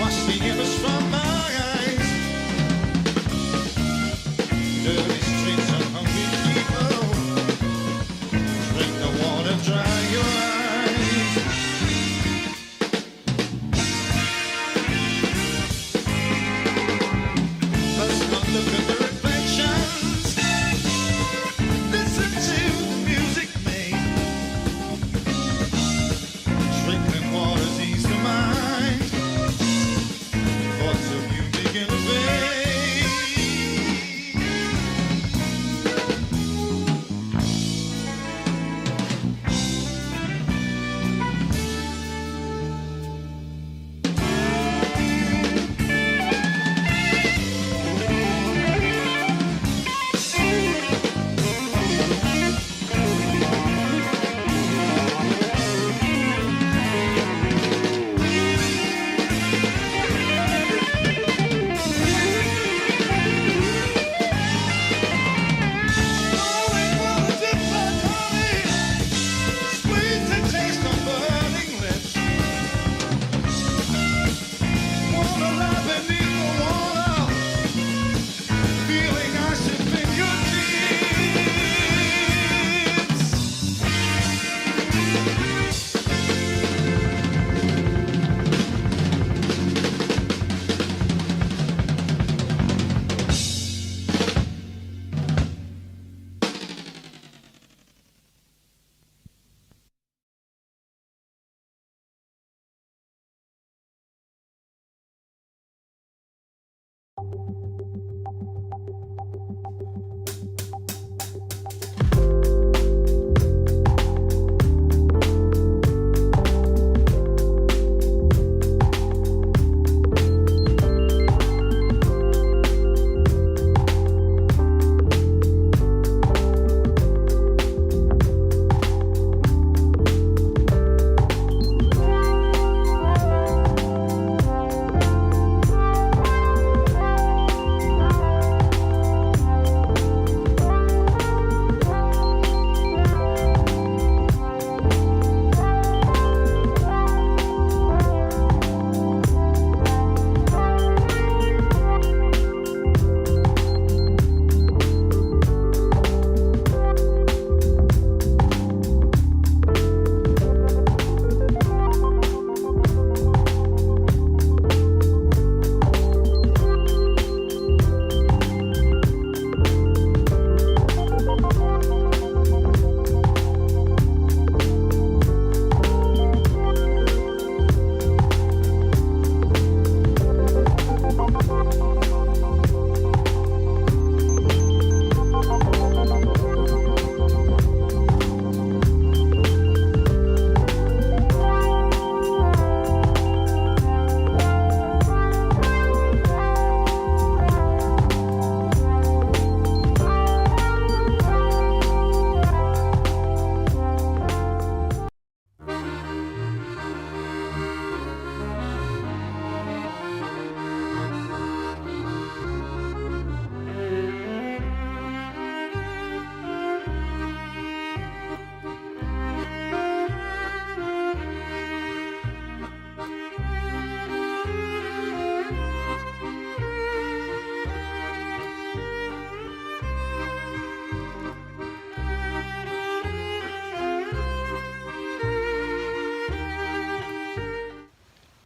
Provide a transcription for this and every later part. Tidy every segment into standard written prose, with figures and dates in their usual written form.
wash the image from my eyes. Dirty streets and hungry people. Drink the water, dry your eyes. Let's not look at the reflections. Listen to the music made. Drinking water's ease the mind. Thoughts of you begin to fade.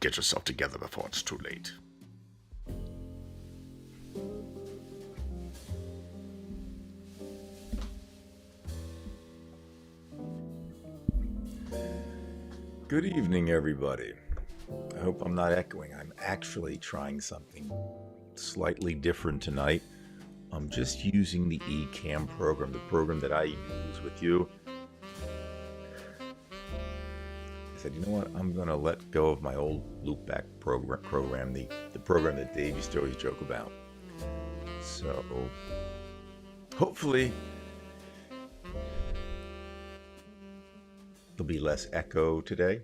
Get yourself together before it's too late. Good evening, everybody. I hope I'm not echoing. I'm actually trying something slightly different tonight. I'm just using the eCam program, the program that I use with you. I said, you know what? I'm going to let go of my old loopback program, the program that Dave used to always joke about. So, hopefully, there'll be less echo today.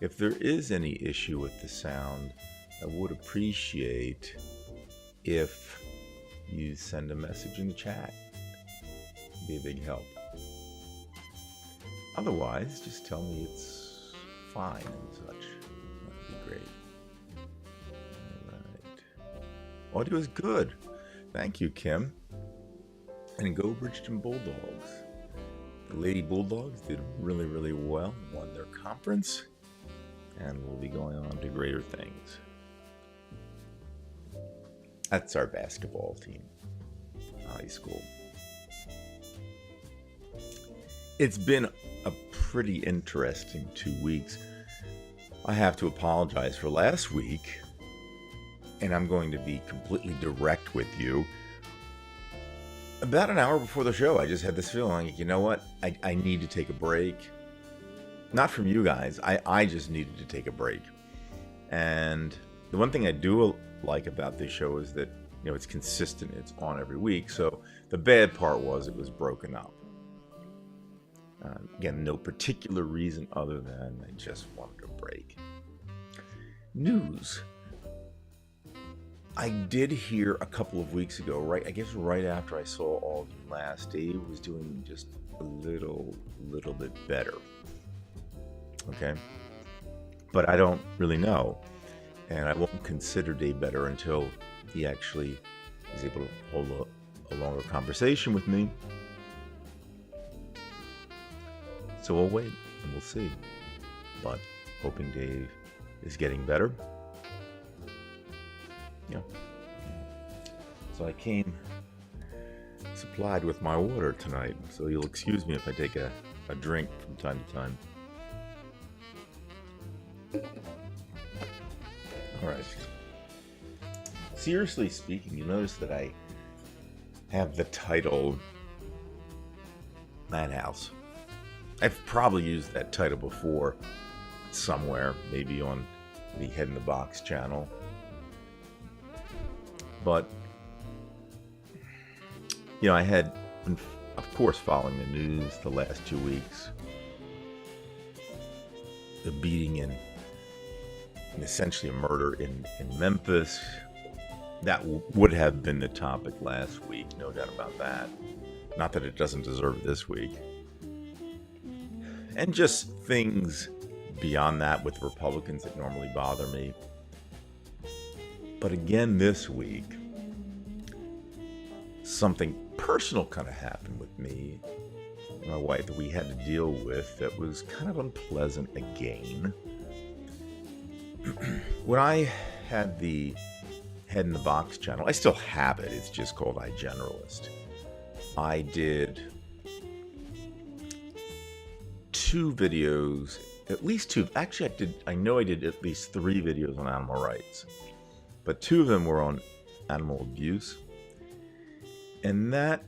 If there is any issue with the sound, I would appreciate if you send a message in the chat. It'd be a big help. Otherwise, just tell me it's fine and such. That'd be great. Audio is good. Thank you, Kim. And go Bridgeton Bulldogs. The Lady Bulldogs did really, really well, won their conference, and will be going on to greater things. That's our basketball team, high school. It's been a pretty interesting 2 weeks. I have to apologize for last week, and I'm going to be completely direct with you. About an hour before the show, I just had this feeling, you know what? I need to take a break. Not from you guys. I just needed to take a break. And the one thing I do like about this show is that, you know, it's consistent. It's on every week. So the bad part was it was broken up. Again, no particular reason other than I just wanted a break. News. I did hear a couple of weeks ago, right after I saw all of you last, Dave was doing just a little bit better. Okay? But I don't really know. And I won't consider Dave better until he actually is able to hold a longer conversation with me. So we'll wait and we'll see. But hoping Dave is getting better. Yeah. So I came supplied with my water tonight. So you'll excuse me if I take a drink from time to time. All right. Seriously speaking, you notice that I have the title Madhouse. I've probably used that title before somewhere, maybe on the Head in the Box channel. But, you know, I had been, of course, following the news the last 2 weeks. The beating and essentially a murder in Memphis. That would have been the topic last week, no doubt about that. Not that it doesn't deserve it this week. And just things beyond that with Republicans that normally bother me. But again this week, something personal kind of happened with me and my wife that we had to deal with that was kind of unpleasant again. When I had the Head in the Box channel, I still have it, it's just called iGeneralist. I did 2 videos, at least 2. Actually, I know I did at least 3 videos on animal rights, but 2 of them were on animal abuse. And that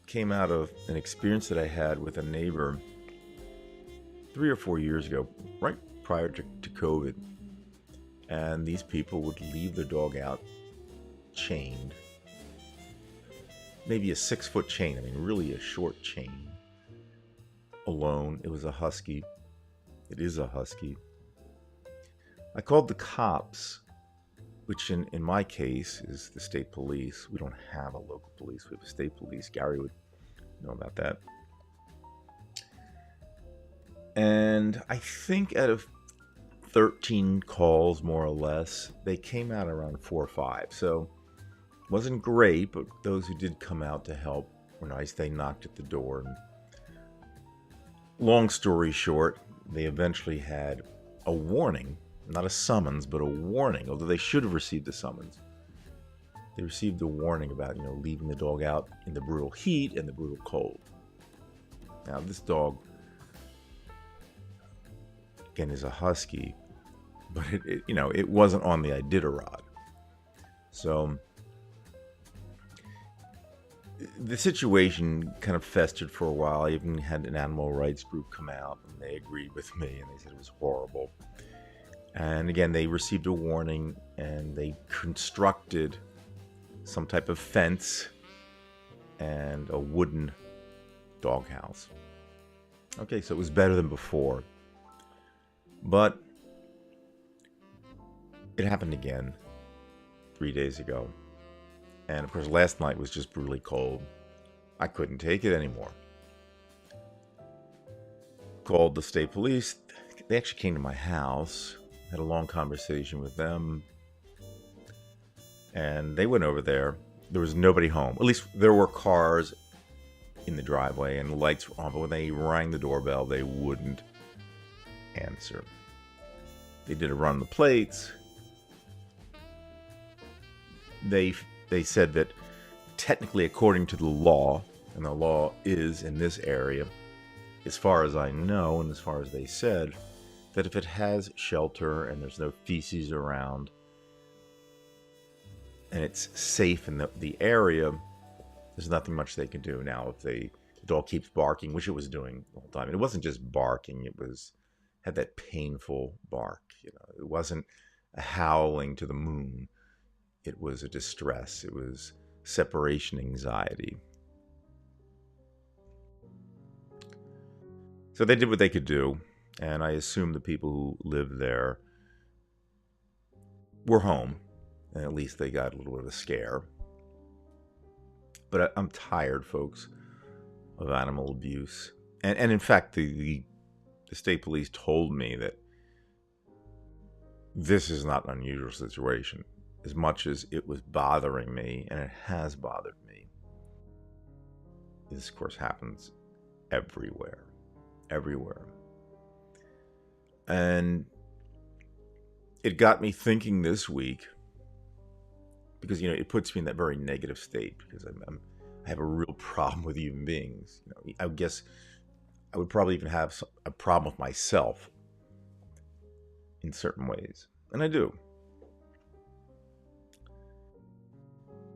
came out of an experience that I had with a neighbor 3 or 4 years ago, right prior to COVID. And these people would leave their dog out chained. Maybe a 6-foot chain. I mean, really a short chain. Alone. It was a husky. It is a husky. I called the cops, which in my case is the state police. We don't have a local police. We have a state police. Gary would know about that. And I think out of 13 calls, more or less, they came out around 4 or 5. So it wasn't great, but those who did come out to help were nice. They knocked at the door. And long story short, they eventually had a warning, not a summons, but a warning, although they should have received a summons. They received a warning about, you know, leaving the dog out in the brutal heat and the brutal cold. Now, this dog, again, is a husky, but it wasn't on the Iditarod. So the situation kind of festered for a while. I even had an animal rights group come out, and they agreed with me, and they said it was horrible. And again, they received a warning, and they constructed some type of fence and a wooden doghouse. Okay, so it was better than before. But it happened again 3 days ago. And of course, last night was just brutally cold. I couldn't take it anymore. Called the state police. They actually came to my house. Had a long conversation with them. And they went over there. There was nobody home. At least there were cars in the driveway and the lights were on, but when they rang the doorbell, they wouldn't answer. They did a run the plates. They said that technically, according to the law, and the law is in this area, as far as I know, and as far as they said, that if it has shelter and there's no feces around, and it's safe in the area, there's nothing much they can do. Now, if the dog keeps barking, which it was doing the whole time, and it wasn't just barking, it had that painful bark. It wasn't a howling to the moon. It was a distress. It was separation anxiety. So they did what they could do, and I assume the people who lived there were home, and at least they got a little bit of a scare. But I'm tired, folks, of animal abuse. And in fact, the state police told me that this is not an unusual situation, as much as it was bothering me, and it has bothered me. This, of course, happens everywhere. And it got me thinking this week, because it puts me in that very negative state, because I have a real problem with human beings. I guess I would probably even have a problem with myself in certain ways, and I do.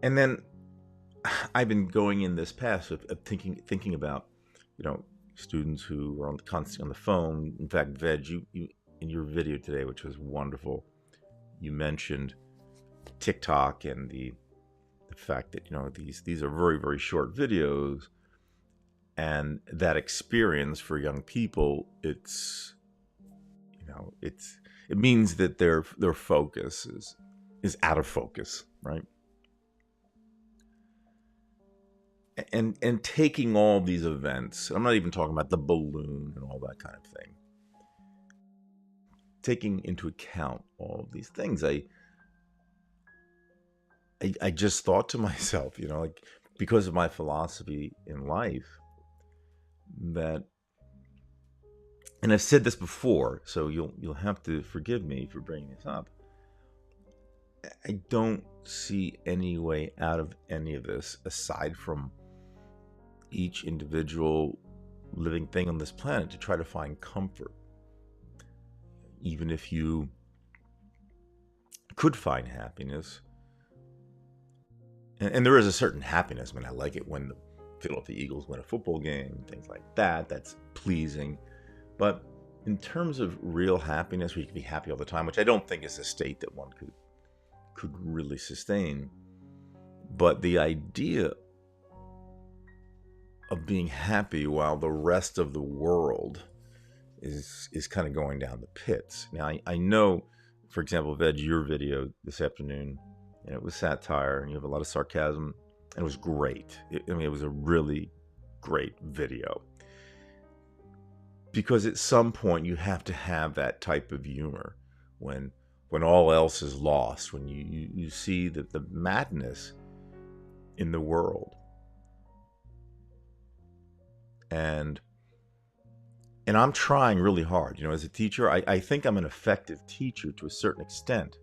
And then I've been going in this path of thinking about students who are constantly on the phone. In fact, Veg, you in your video today, which was wonderful, you mentioned TikTok and the fact that these are very, very short videos, and that experience for young people, it means that their focus is out of focus, right? And taking all these events, I'm not even talking about the balloon and all that kind of thing, taking into account all of these things, I just thought to myself, because of my philosophy in life, that, and I've said this before, so you'll have to forgive me for bringing this up, I don't see any way out of any of this aside from each individual living thing on this planet to try to find comfort. Even if you could find happiness, and there is a certain happiness. I like it when the Philadelphia Eagles win a football game, things like that. That's pleasing. But in terms of real happiness, where you can be happy all the time, which I don't think is a state that one could really sustain. But the idea of being happy while the rest of the world is kind of going down the pits. Now, I know, for example, Veg, your video this afternoon, it was satire, and you have a lot of sarcasm, and it was great. It was a really great video. Because at some point, you have to have that type of humor when all else is lost, when you see that the madness in the world. And I'm trying really hard. As a teacher, I think I'm an effective teacher to a certain extent.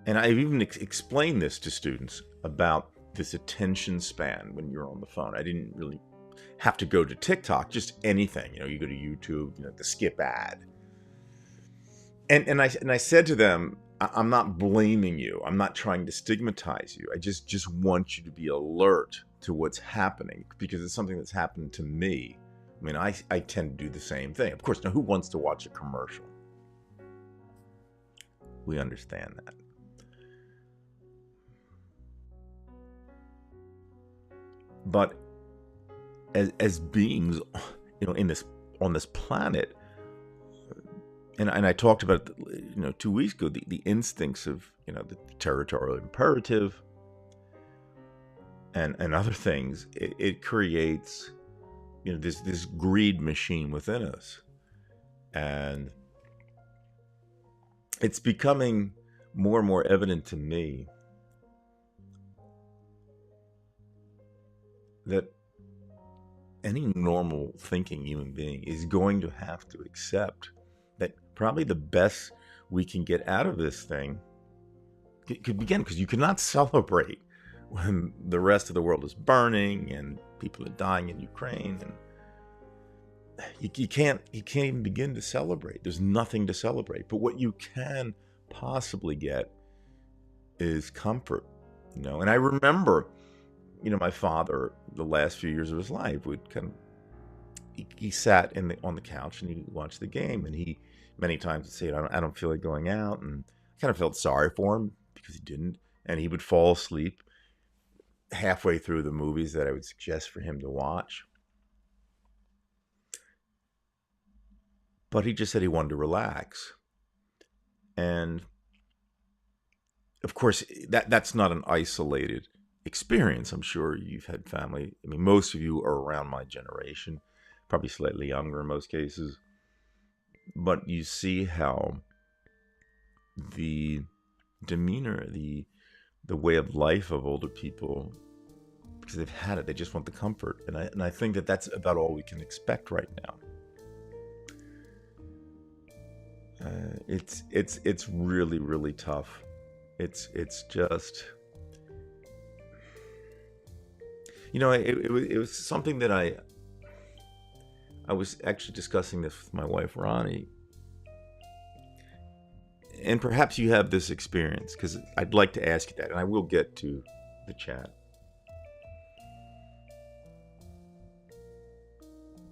And I've even explained this to students about this attention span when you're on the phone. I didn't really have to go to TikTok, just anything. You go to YouTube, the skip ad. And I said to them, I'm not blaming you. I'm not trying to stigmatize you. I just want you to be alert to what's happening, because it's something that's happened to me. I tend to do the same thing. Of course, now who wants to watch a commercial? We understand that. But as beings, on this planet, and I talked about it, 2 weeks ago, the instincts of the territorial imperative and other things, it creates this greed machine within us, and it's becoming more and more evident to me that any normal thinking human being is going to have to accept that probably the best we can get out of this thing could begin, because you cannot celebrate when the rest of the world is burning and people are dying in Ukraine, and you can't even begin to celebrate. There's nothing to celebrate. But what you can possibly get is comfort, And I remember, my father, the last few years of his life, would he sat on the couch and he watched the game, and he many times would say, I don't feel like going out, and I kind of felt sorry for him because he didn't, and he would fall asleep halfway through the movies that I would suggest for him to watch. But he just said he wanted to relax. And of course, that's not an isolated experience. I'm sure you've had family. I mean, most of you are around my generation, probably slightly younger in most cases. But you see how the demeanor, the way of life of older people, because they've had it, they just want the comfort. And I think that that's about all we can expect right now. It's really, really tough. It's just, it was something that I was actually discussing this with my wife Ronnie, and perhaps you have this experience, because I'd like to ask you that, and I will get to the chat.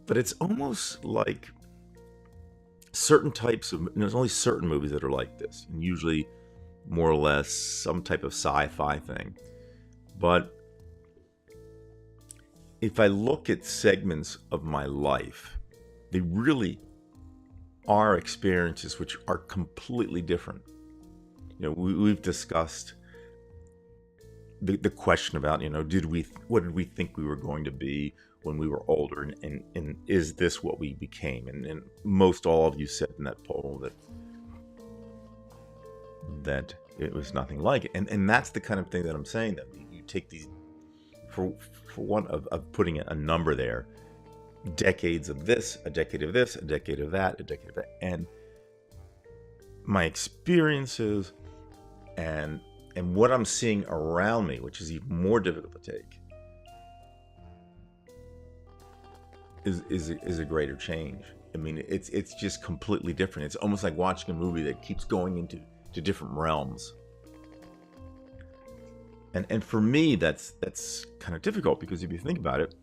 But it's almost like certain types of, there's only certain movies that are like this, and usually more or less some type of sci-fi thing. But if I look at segments of my life, they really are experiences which are completely different. We've discussed the question about, what did we think we were going to be when we were older, and is this what we became? And most all of you said in that poll that it was nothing like it. And that's the kind of thing that I'm saying, that you take these, for one of putting a number there, decades of this, a decade of this, a decade of that, a decade of that, and my experiences and what I'm seeing around me, which is even more difficult to take, is a greater change. I mean, it's just completely different. It's almost like watching a movie that keeps going into different realms. And for me, that's kind of difficult, because if you think about it,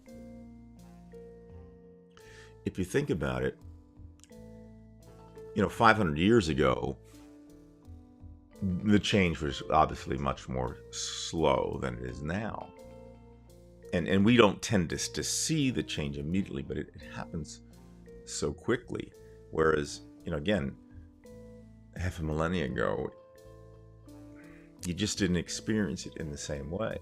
500 years ago, the change was obviously much more slow than it is now. And we don't tend to see the change immediately, but it happens so quickly. Whereas, again, half a millennia ago, you just didn't experience it in the same way.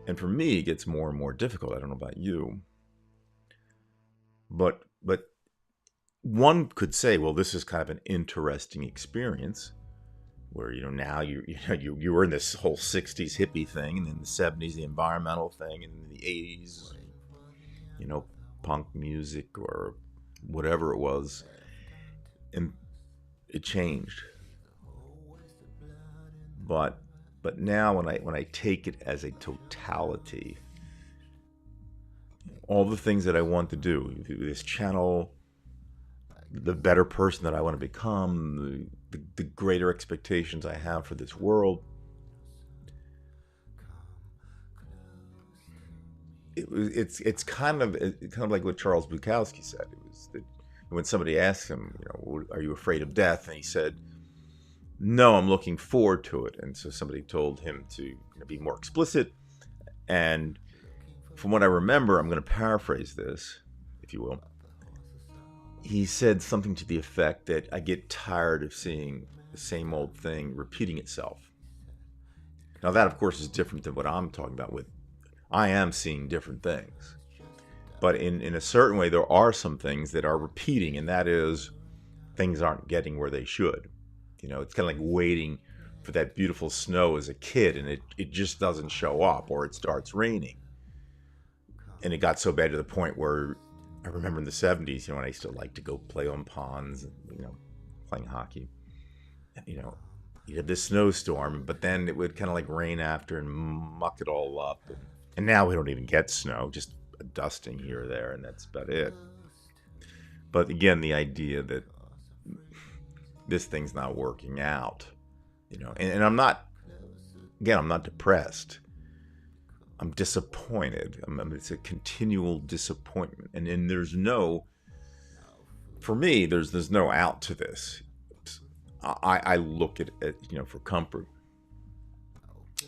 And for me, it gets more and more difficult. I don't know about you. But one could say, well, this is kind of an interesting experience, where now you were in this whole 60s hippie thing, and in the 70s the environmental thing, and in the 80s punk music or whatever it was, and it changed. But now when I take it as a totality, all the things that I want to do, this channel, the better person that I want to become, the greater expectations I have for this world, it's kind of like what Charles Bukowski said. It was that when somebody asked him, are you afraid of death? And he said, no, I'm looking forward to it. And so somebody told him to be more explicit. And from what I remember, I'm going to paraphrase this, if you will. He said something to the effect that I get tired of seeing the same old thing repeating itself. Now that, of course, is different than what I'm talking about with, I am seeing different things. But in a certain way, there are some things that are repeating, and that is things aren't getting where they should. It's kind of like waiting for that beautiful snow as a kid, and it just doesn't show up, or it starts raining. and it got so bad to the point where I remember in the 70s, when I used to like to go play on ponds, playing hockey. And, you had this snowstorm, but then it would kind of like rain after and muck it all up. And now we don't even get snow, just a dusting here or there, and that's about it. But again, the idea that this thing's not working out, and I'm not depressed. I'm disappointed. It's a continual disappointment. And for me, there's no out to this. I look at it, for comfort.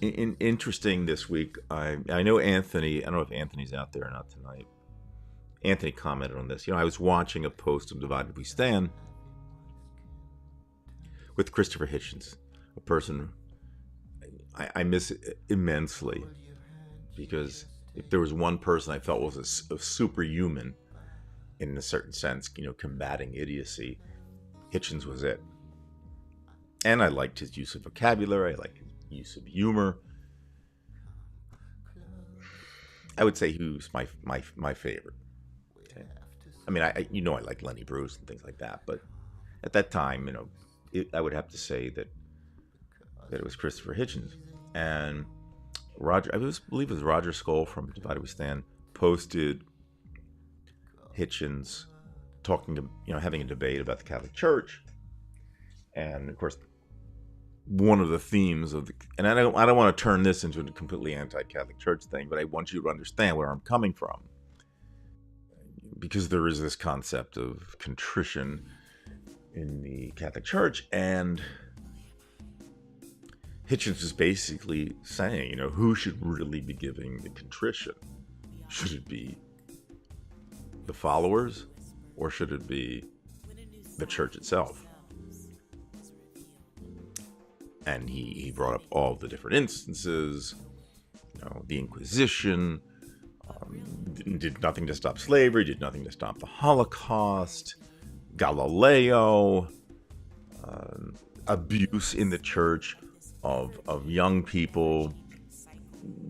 Interesting this week, I know Anthony, I don't know if Anthony's out there or not tonight. Anthony commented on this. I was watching a post of Divided We Stand with Christopher Hitchens, a person I miss immensely, because if there was one person I felt was a superhuman in a certain sense, combating idiocy, Hitchens was it. And I liked his use of vocabulary. I liked his use of humor. I would say he was my favorite. Okay. I mean, I like Lenny Bruce and things like that, but at that time, I would have to say that it was Christopher Hitchens. And I believe it was Roger Skoll from Divided We Stand posted Hitchens talking to, having a debate about the Catholic Church. And of course, one of the themes and I don't want to turn this into a completely anti-Catholic Church thing, but I want you to understand where I'm coming from, because there is this concept of contrition in the Catholic Church, and Hitchens is basically saying, who should really be giving the contrition? Should it be the followers, or should it be the church itself? And he brought up all the different instances, the Inquisition, did nothing to stop slavery, did nothing to stop the Holocaust, Galileo, abuse in the church of young people,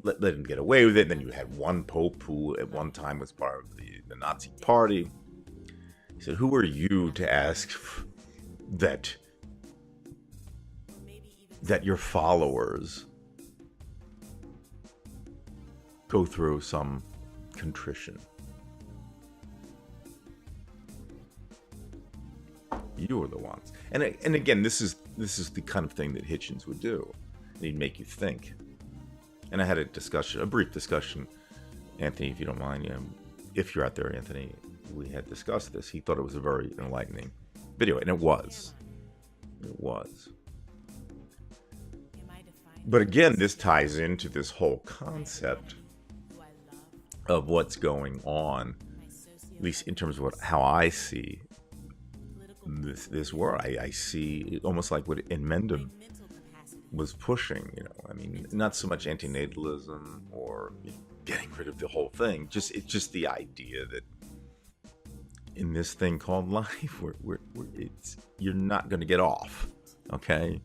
let them get away with it. And then you had one pope who at one time was part of the Nazi party. He said, who are you to ask that your followers go through some contrition? You are the ones. And again, this is the kind of thing that Hitchens would do. He'd make you think. And I had a brief discussion, Anthony, if you don't mind, if you're out there, Anthony, we had discussed this. He thought it was a very enlightening video, and it was. It was. But again, this ties into this whole concept of what's going on, at least in terms of how I see this world. I see it almost like what Mendham was pushing, I mean, not so much antinatalism or getting rid of the whole thing. It's just the idea that in this thing called life, you're not going to get off, okay?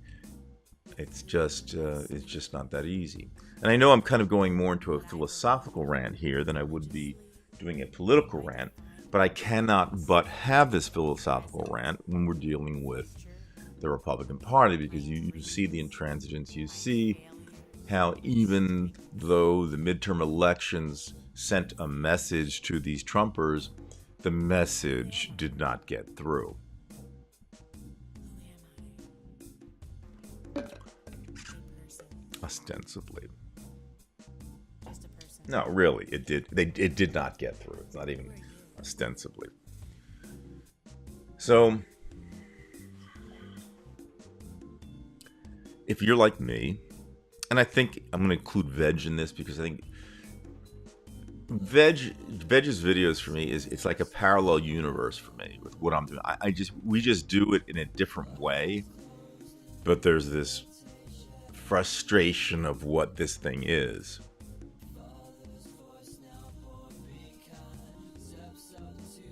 It's just not that easy. And I know I'm kind of going more into a philosophical rant here than I would be doing a political rant, but I cannot but have this philosophical rant when we're dealing with the Republican Party, because you see the intransigence. You see how even though the midterm elections sent a message to these Trumpers, the message did not get through. Ostensibly. No, really, it did. It did not get through. It's not even ostensibly. So, if you're like me, and I think I'm going to include Veg in this, because I think Veg's videos for me it's like a parallel universe for me with what I'm doing. We just do it in a different way, but there's this frustration of what this thing is.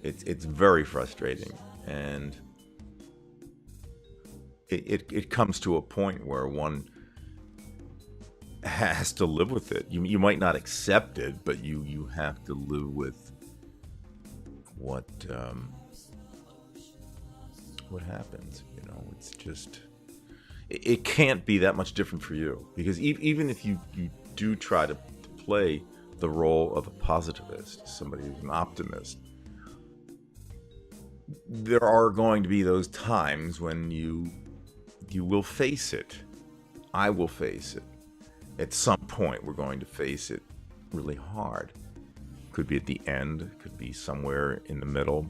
It's very frustrating, and it comes to a point where one has to live with it. You might not accept it, but you have to live with what happens. It's just it can't be that much different for you, because even if you do try to play the role of a positivist, somebody who's an optimist, there are going to be those times when you will face it. I will face it. At some point, we're going to face it really hard. Could be at the end, could be somewhere in the middle.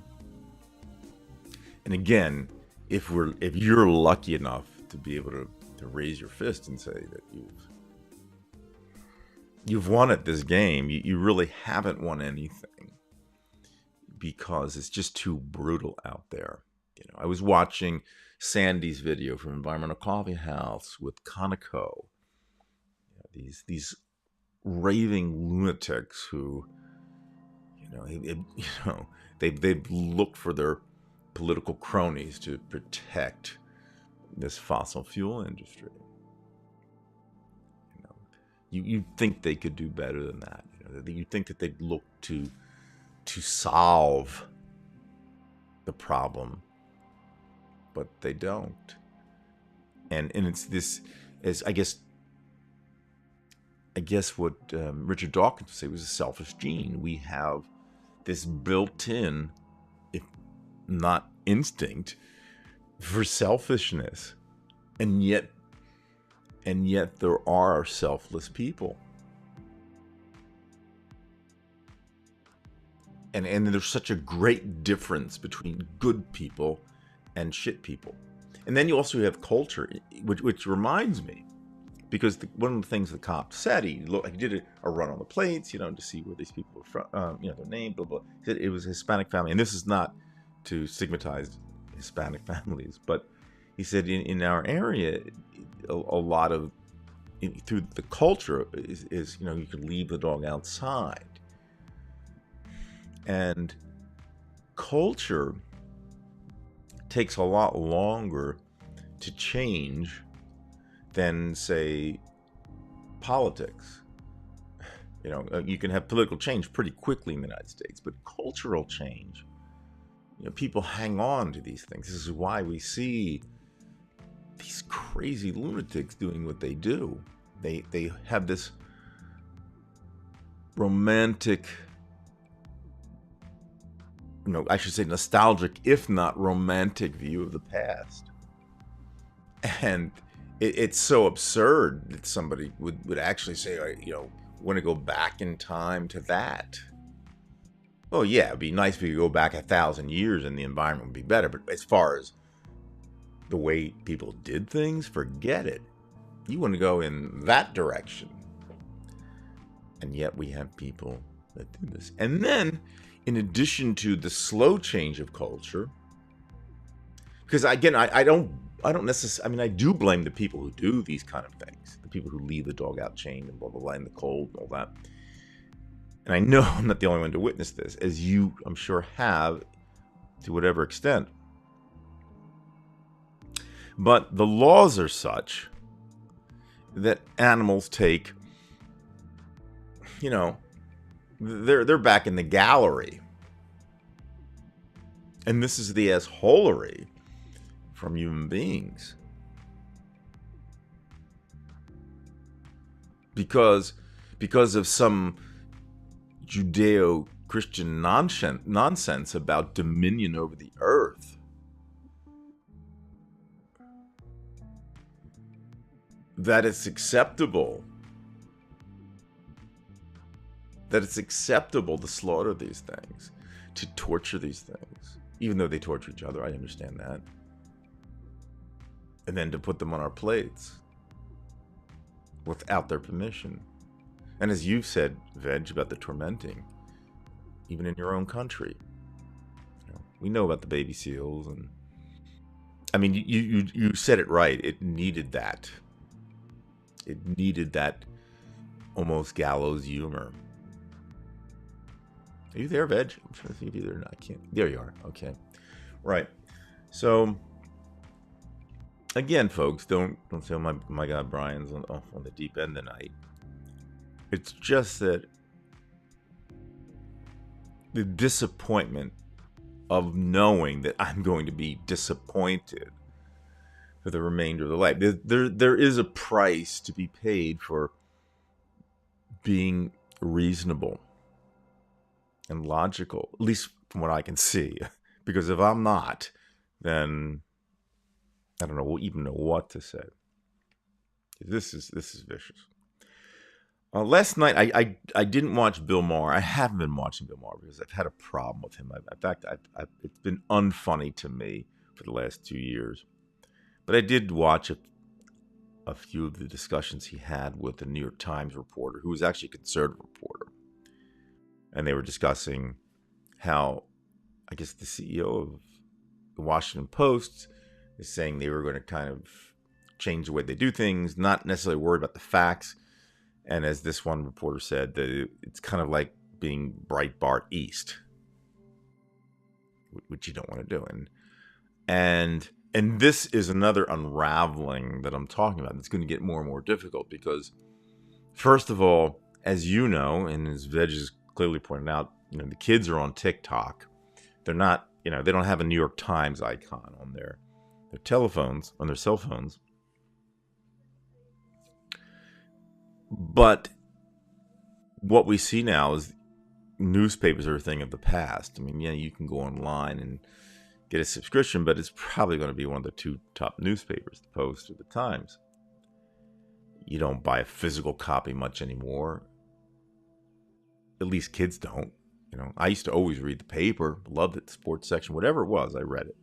And again, if you're lucky enough to be able to raise your fist and say that you've won at this game, you really haven't won anything, because it's just too brutal out there. I was watching Sandy's video from Environmental Coffee House with Conoco. These raving lunatics who, they've looked for their political cronies to protect this fossil fuel industry. You think they could do better than that. You think that they'd look to solve the problem, but they don't. And it's this, as I guess what Richard Dawkins would say was a selfish gene. We have this built-in, if not instinct, for selfishness, and yet there are selfless people, and there's such a great difference between good people and shit people. And then you also have culture, which reminds me, because one of the things the cop said, he did a run on the plates, to see where these people were from, their name, blah blah. He said it was a Hispanic family, and this is not to stigmatize Hispanic families, but he said in our area, a lot of through the culture is you can leave the dog outside, and culture takes a lot longer to change than, say, politics. You can have political change pretty quickly in the United States, but cultural change, people hang on to these things. This is why we see these crazy lunatics doing what they do. They have this romantic, I should say nostalgic, if not romantic, view of the past. And it's so absurd that somebody would actually say, want to go back in time to that. Oh yeah, it'd be nice if you could go back 1,000 years and the environment would be better. But as far as the way people did things, forget it. You want to go in that direction. And yet we have people that do this. And then, in addition to the slow change of culture, because again, I don't necessarily, I do blame the people who do these kind of things, the people who leave the dog out chained and blah blah blah in the cold and all that. And I know I'm not the only one to witness this, as you, I'm sure, have to whatever extent. But the laws are such that animals take, they're back in the gallery. And this is the assholery from human beings. Because of some Judeo-Christian nonsense about dominion over the earth. That it's acceptable. That it's acceptable to slaughter these things, to torture these things, even though they torture each other. I understand that. And then to put them on our plates without their permission. And as you've said, Veg, about the tormenting, even in your own country. We know about the baby seals, and I mean, you said it right. It needed that. It needed that almost gallows humor. Are you there, Veg? I'm trying to see if you're there or not. I can't. There you are. Okay. Right. So again, folks, don't say, oh my God, Brian's off on the deep end tonight. It's just that the disappointment of knowing that I'm going to be disappointed for the remainder of the life. There is a price to be paid for being reasonable and logical, at least from what I can see. Because if I'm not, then I don't even know what to say. This is vicious. Last night, I didn't watch Bill Maher. I haven't been watching Bill Maher because I've had a problem with him. In fact, it's been unfunny to me for the last 2 years. But I did watch a few of the discussions he had with the New York Times reporter, who was actually a conservative reporter. And they were discussing how, I guess, the CEO of the Washington Post is saying they were going to kind of change the way they do things, not necessarily worried about the facts. And as this one reporter said, that it's kind of like being Breitbart East, which you don't want to do. And this is another unraveling that I'm talking about. It's going to get more and more difficult because, first of all, as you know, and as Veg has clearly pointed out, the kids are on TikTok. They're not, they don't have a New York Times icon on their telephones, on their cell phones. But what we see now is newspapers are a thing of the past. I mean, yeah, you can go online and get a subscription, but it's probably going to be one of the 2 top newspapers, the Post or the Times. You don't buy a physical copy much anymore. At least kids don't. I used to always read the paper, loved it, the sports section, whatever it was, I read it.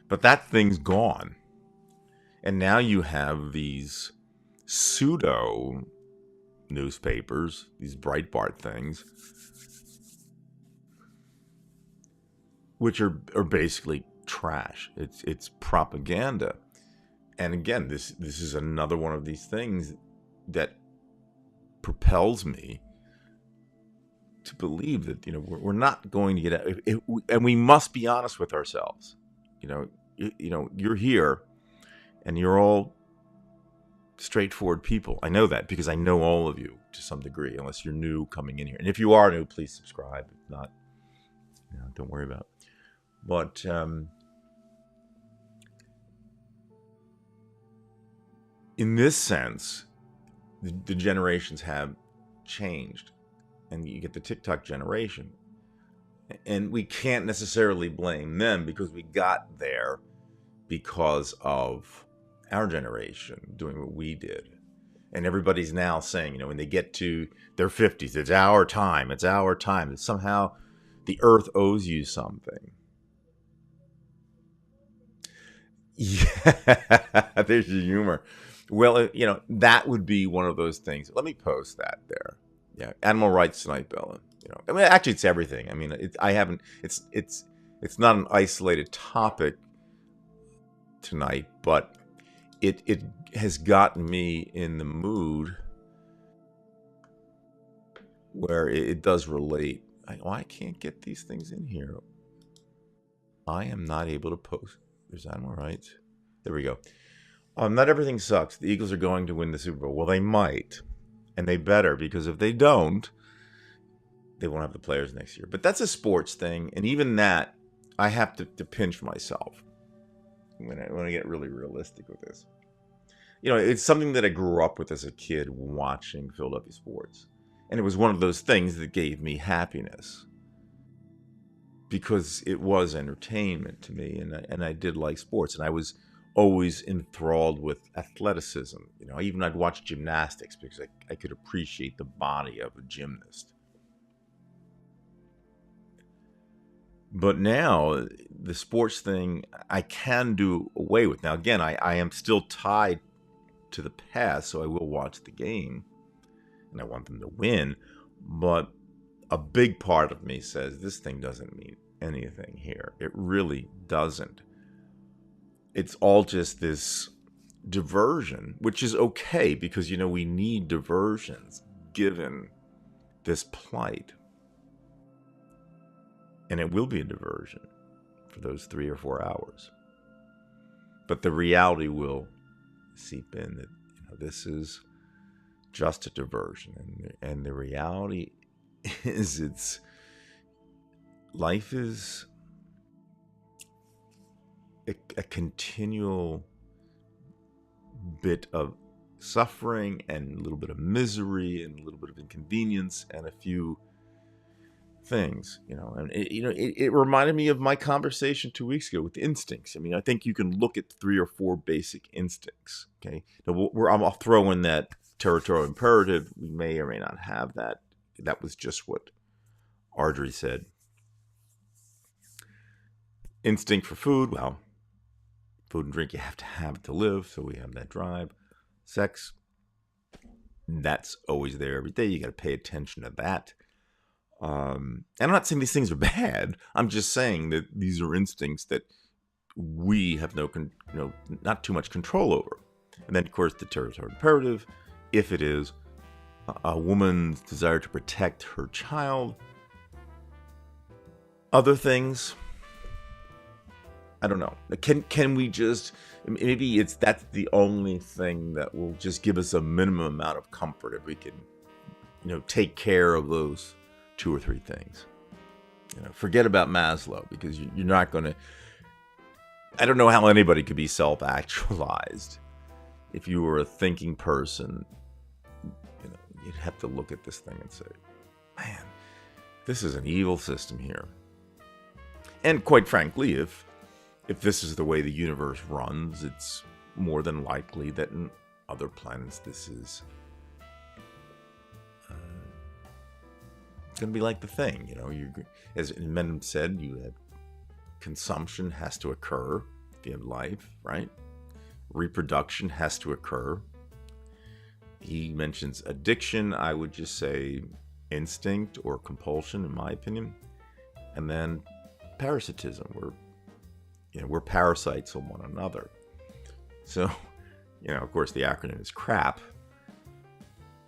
But that thing's gone. And now you have these pseudo newspapers, these Breitbart things, which are basically trash. It's propaganda. And again, this is another one of these things that propels me to believe that we're not going to get out. And we must be honest with ourselves. You're here, and you're all straightforward people. I know that because I know all of you to some degree, unless you're new coming in here. And if you are new, please subscribe. If not, don't worry about it. But in this sense, the generations have changed. And you get the TikTok generation. And we can't necessarily blame them because we got there because of our generation doing what we did. And everybody's now saying, when they get to their 50s, it's our time. It's our time. That somehow the earth owes you something. Yeah, there's your humor. Well, that would be one of those things. Let me post that there. Yeah, animal rights tonight, Bella. Actually, it's everything. I mean, It's not an isolated topic tonight, but it has gotten me in the mood where it does relate. I can't get these things in here. I am not able to post. There's animal rights. There we go. Not everything sucks. The Eagles are going to win the Super Bowl. Well, they might. And they better, because if they don't, they won't have the players next year. But that's a sports thing. And even that, I have to pinch myself when I get really realistic with this. It's something that I grew up with as a kid watching Philadelphia sports. And it was one of those things that gave me happiness. Because it was entertainment to me. And I did like sports. And I was always enthralled with athleticism. I'd watch gymnastics because I could appreciate the body of a gymnast. But now, the sports thing, I can do away with. Now, again, I am still tied to the past, so I will watch the game, and I want them to win. But a big part of me says, this thing doesn't mean anything here. It really doesn't. It's all just this diversion, which is okay, because, we need diversions given this plight. And it will be a diversion for those 3 or 4 hours. but the reality will seep in that this is just a diversion, and the reality is life is a continual bit of suffering and a little bit of misery and a little bit of inconvenience and a few things, and it reminded me of my conversation 2 weeks ago with instincts. I mean, I think you can look at 3 or 4 basic instincks. Okay, now I'll throw in that territorial imperative. We may or may not have that. That was just what Ardrey said. Instinct for food. Well, food and drink, you have to have it to live, so we have that drive. Sex, that's always there every day. You got to pay attention to that. And I'm not saying these things are bad. I'm just saying that these are instincts that we have not too much control over. And then, of course, the territorial imperative, if it is a woman's desire to protect her child. Other things, I don't know. Can we just, maybe that's the only thing that will just give us a minimum amount of comfort if we can, take care of those 2 or 3 things. Forget about Maslow, because you're not going to, I don't know how anybody could be self-actualized. If you were a thinking person, you'd have to look at this thing and say, man, this is an evil system here. And quite frankly, if this is the way the universe runs, it's more than likely that in other planets this is going to be like the thing. As Menem said, you have consumption has to occur if you have life, right? Reproduction has to occur. He mentions addiction. I would just say instinct or compulsion, in my opinion. And then parasitism. We're parasites on one another. So, of course, the acronym is CRAP.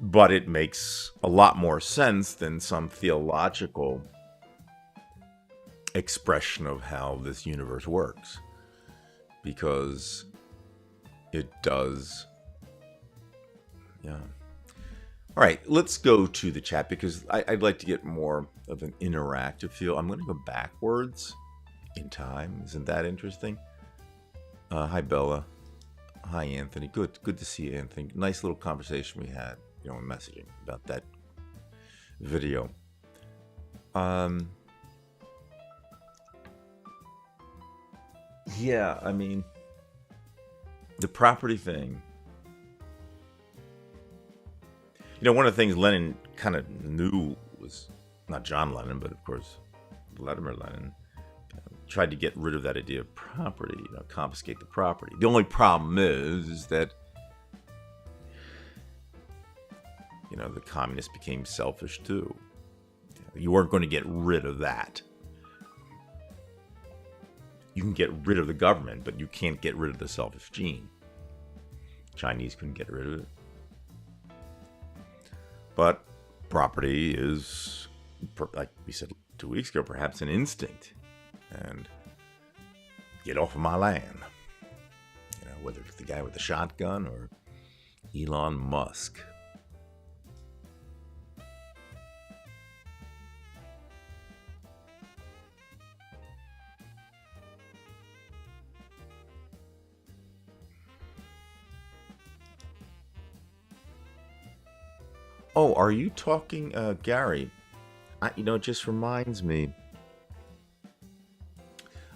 But it makes a lot more sense than some theological expression of how this universe works. Because it does. Yeah. All right, let's go to the chat, because I'd like to get more of an interactive feel. I'm going to go backwards in time. Isn't that interesting? Hi, Bella. Hi, Anthony. Good to see you, Anthony. Nice little conversation we had, messaging about that video. Yeah, I mean, the property thing. One of the things Lenin kind of knew was, not John Lennon, but of course Vladimir Lenin, tried to get rid of that idea of property, confiscate the property. The only problem is that, the communists became selfish too. You weren't going to get rid of that. You can get rid of the government, but you can't get rid of the selfish gene. Chinese couldn't get rid of it. But property is, like we said 2 weeks ago, perhaps an instinct. And get off of my land. Whether it's the guy with the shotgun or Elon Musk. Oh, are you talking, Gary? It just reminds me.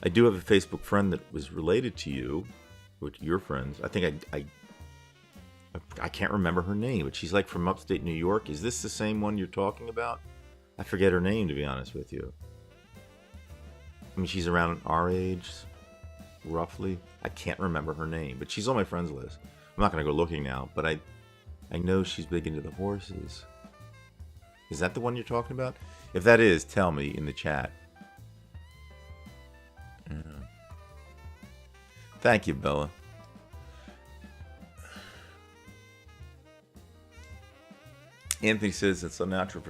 I do have a Facebook friend that was related to you, with your friends. I think I can't remember her name, but she's like from upstate New York. Is this the same one you're talking about? I forget her name, to be honest with you. I mean, she's around our age, roughly. I can't remember her name, but she's on my friends list. I'm not going to go looking now, but I know she's big into the horses. Is that the one you're talking about? If that is, tell me in the chat. Yeah. Thank you, Bella. Anthony says it's unnatural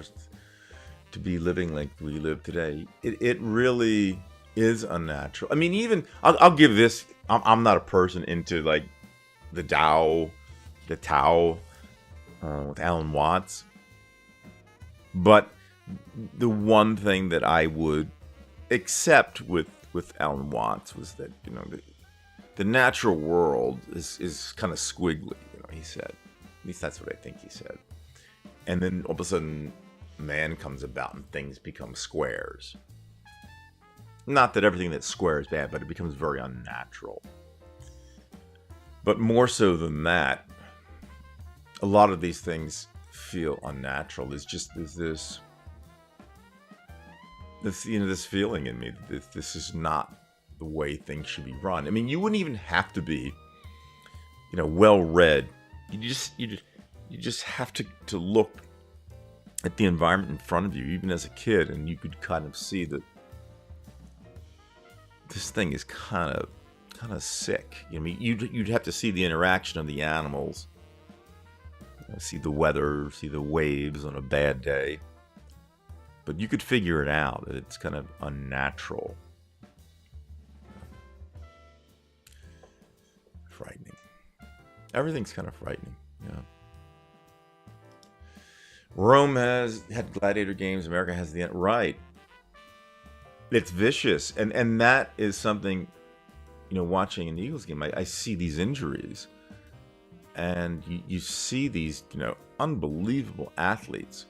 to be living like we live today. It really is unnatural. I mean, even I'll give this. I'm not a person into like the Tao with Alan Watts, but the one thing that I would accept with Alan Watts was that the natural world is kind of squiggly. He said, at least that's what I think he said. And then all of a sudden, man comes about and things become squares. Not that everything that's square is bad, but it becomes very unnatural. But more so than that, a lot of these things feel unnatural. There's this feeling in me that this is not the way things should be run. I mean, you wouldn't even have to be, well read. You just have to look at the environment in front of you, even as a kid, and you could kind of see that this thing is kind of sick. I mean, you'd have to see the interaction of the animals, see the weather, see the waves on a bad day, but you could figure it out that it's kind of unnatural, frightening. Everything's kind of frightening. Yeah. Rome has had gladiator games. America has the right. It's vicious, and that is something. Watching an Eagles game, I see these injuries, and you see these unbelievable athletes.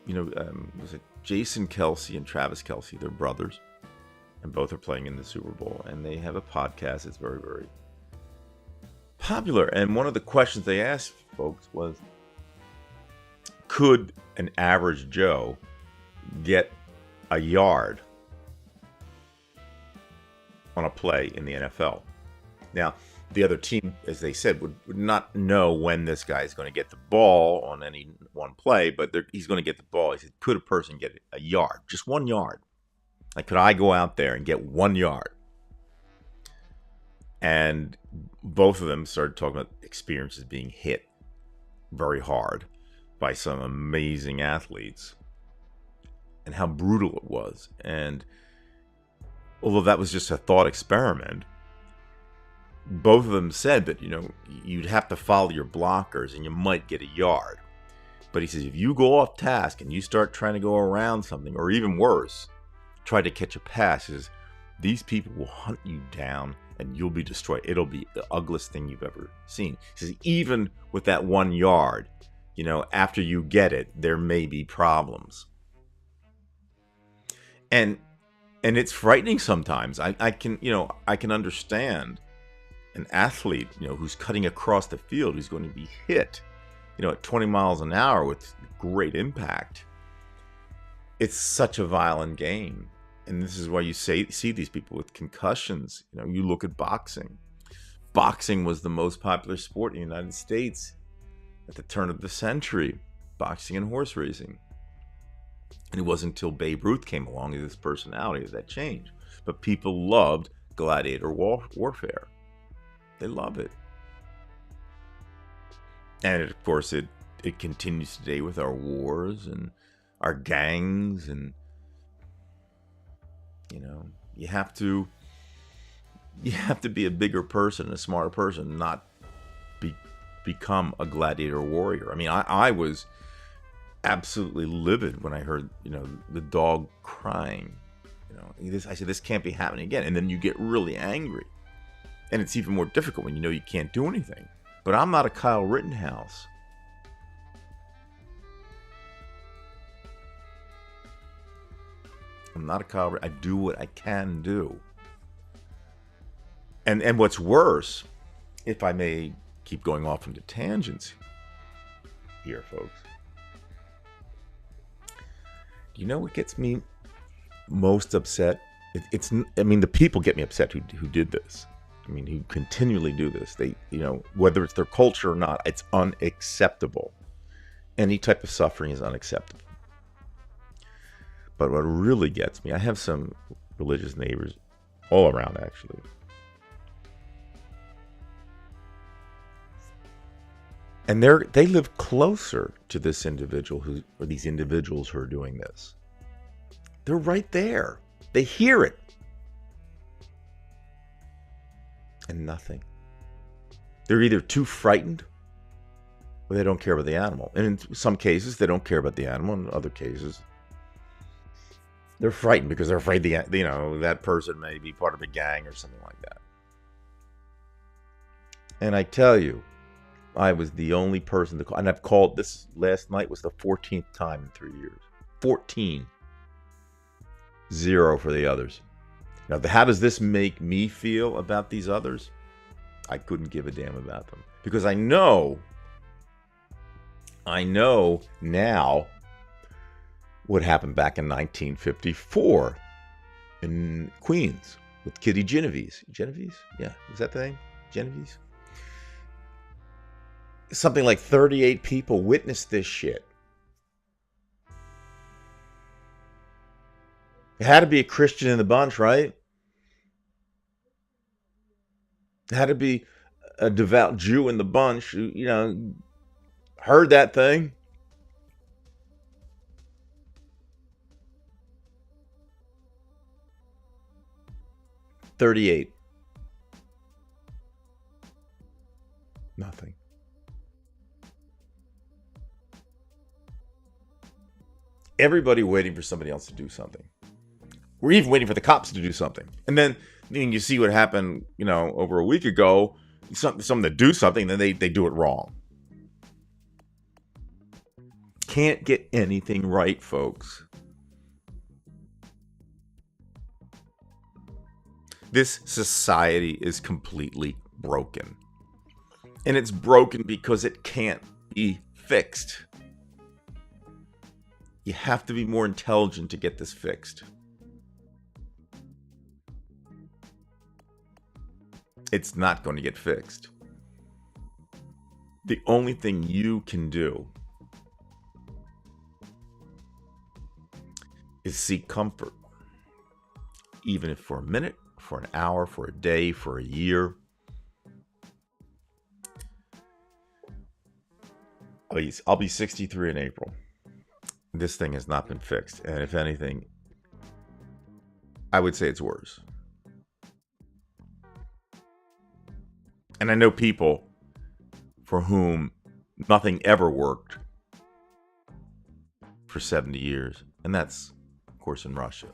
Was it Jason Kelsey and Travis Kelsey? They're brothers, and both are playing in the Super Bowl, and they have a podcast that's very, very popular. And one of the questions they asked folks was, could an average Joe get a yard on a play in the NFL? Now, the other team, as they said, would not know when this guy is going to get the ball on any one play, but he's going to get the ball. He said, could a person get a yard? Just 1 yard. Like, could I go out there and get 1 yard? And both of them started talking about experiences being hit very hard by some amazing athletes and how brutal it was. And although that was just a thought experiment, both of them said that, you'd have to follow your blockers and you might get a yard. But he says, if you go off task and you start trying to go around something, or even worse, try to catch a pass, he says, these people will hunt you down and you'll be destroyed. It'll be the ugliest thing you've ever seen. He says, even with that 1 yard, after you get it, there may be problems. And it's frightening sometimes. I can understand an athlete, who's cutting across the field, who's going to be hit, at 20 miles an hour with great impact. It's such a violent game. And this is why you see these people with concussions. You look at boxing. Boxing was the most popular sport in the United States at the turn of the century. Boxing and horse racing. And it wasn't until Babe Ruth came along with his personality that changed. But people loved gladiator warfare. They love it. And of course, it continues today with our wars and our gangs. And, you have to be a bigger person, a smarter person, not become a gladiator warrior. I mean, I was absolutely livid when I heard, the dog crying. I said, this can't be happening again. And then you get really angry. And it's even more difficult when you can't do anything. But I'm not a Kyle Rittenhouse. I'm not a Kyle Rittenhouse. I do what I can do. And what's worse, if I may keep going off into tangents here, folks. You know what gets me most upset? The people get me upset who did this. Who continually do this. They, whether it's their culture or not, it's unacceptable. Any type of suffering is unacceptable. But what really gets me, I have some religious neighbors all around, actually. And they live closer to this individual or these individuals who are doing this. They're right there. They hear it. and nothing. They're either too frightened or they don't care about the animal. And in some cases, they don't care about the animal. In other cases, they're frightened because they're afraid that person may be part of a gang or something like that. And I tell you, I was the only person to call. And I've called this last night was the 14th time in 3 years. 14. 0 for the others. Now, how does this make me feel about these others? I couldn't give a damn about them. Because I know now what happened back in 1954 in Queens with Kitty Genovese. Genovese? Yeah, is that the name? Genovese? Something like 38 people witnessed this shit. It had to be a Christian in the bunch, right? It had to be a devout Jew in the bunch who, heard that thing. $38. Nothing. Everybody waiting for somebody else to do something. We're even waiting for the cops to do something. And then you see what happened, over a week ago. Some that do something, then they do it wrong. Can't get anything right, folks. This society is completely broken. And it's broken because it can't be fixed. You have to be more intelligent to get this fixed. It's not going to get fixed. The only thing you can do is seek comfort. Even if for a minute, for an hour, for a day, for a year. I'll be 63 in April. This thing has not been fixed. And if anything, I would say it's worse. And I know people for whom nothing ever worked for 70 years. And that's, of course, in Russia.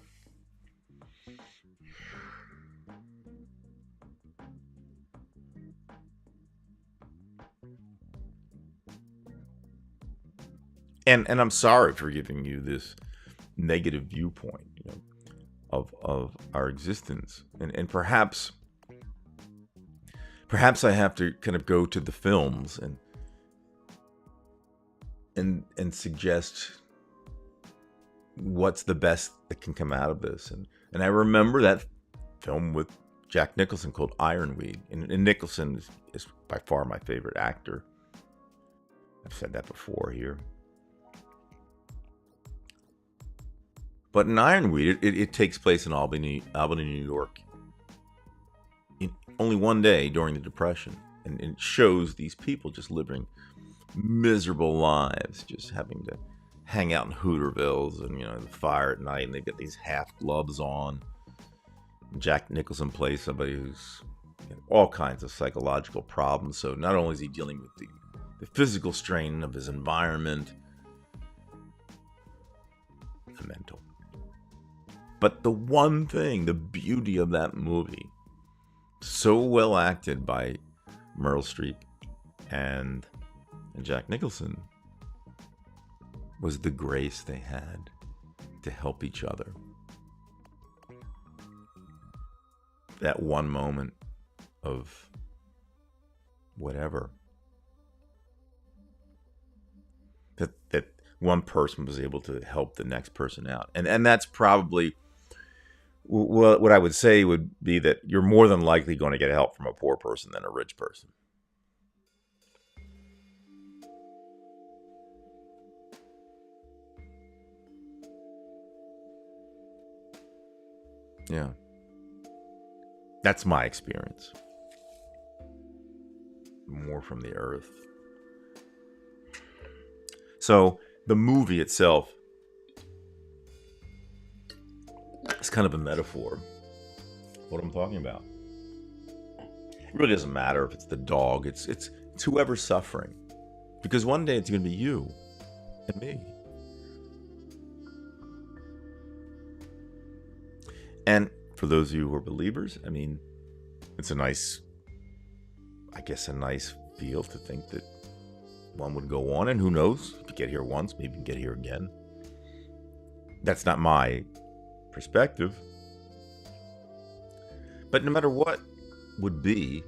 And I'm sorry for giving you this negative viewpoint, of our existence. And perhaps I have to kind of go to the films and suggest what's the best that can come out of this. And I remember that film with Jack Nicholson called Ironweed. And Nicholson is by far my favorite actor. I've said that before here. But in Ironweed, it takes place in Albany, New York. In only one day during the Depression. And it shows these people just living miserable lives, just having to hang out in Hootervilles and, the fire at night. And they get these half gloves on. Jack Nicholson plays somebody who's all kinds of psychological problems. So not only is he dealing with the physical strain of his environment, the mental. But the one thing, the beauty of that movie, so well acted by Meryl Streep and Jack Nicholson, was the grace they had to help each other. That one moment of whatever, that one person was able to help the next person out. And that's probably what I would say would be that you're more than likely going to get help from a poor person than a rich person. Yeah. That's my experience. More from the earth. So the movie itself is kind of a metaphor. What I'm talking about. It really doesn't matter if it's the dog. It's whoever's suffering, because one day it's going to be you and me. And for those of you who are believers, I mean, it's a nice feel to think that one would go on, and who knows, if you get here once, maybe you can get here again. That's not my perspective. But no matter what would be,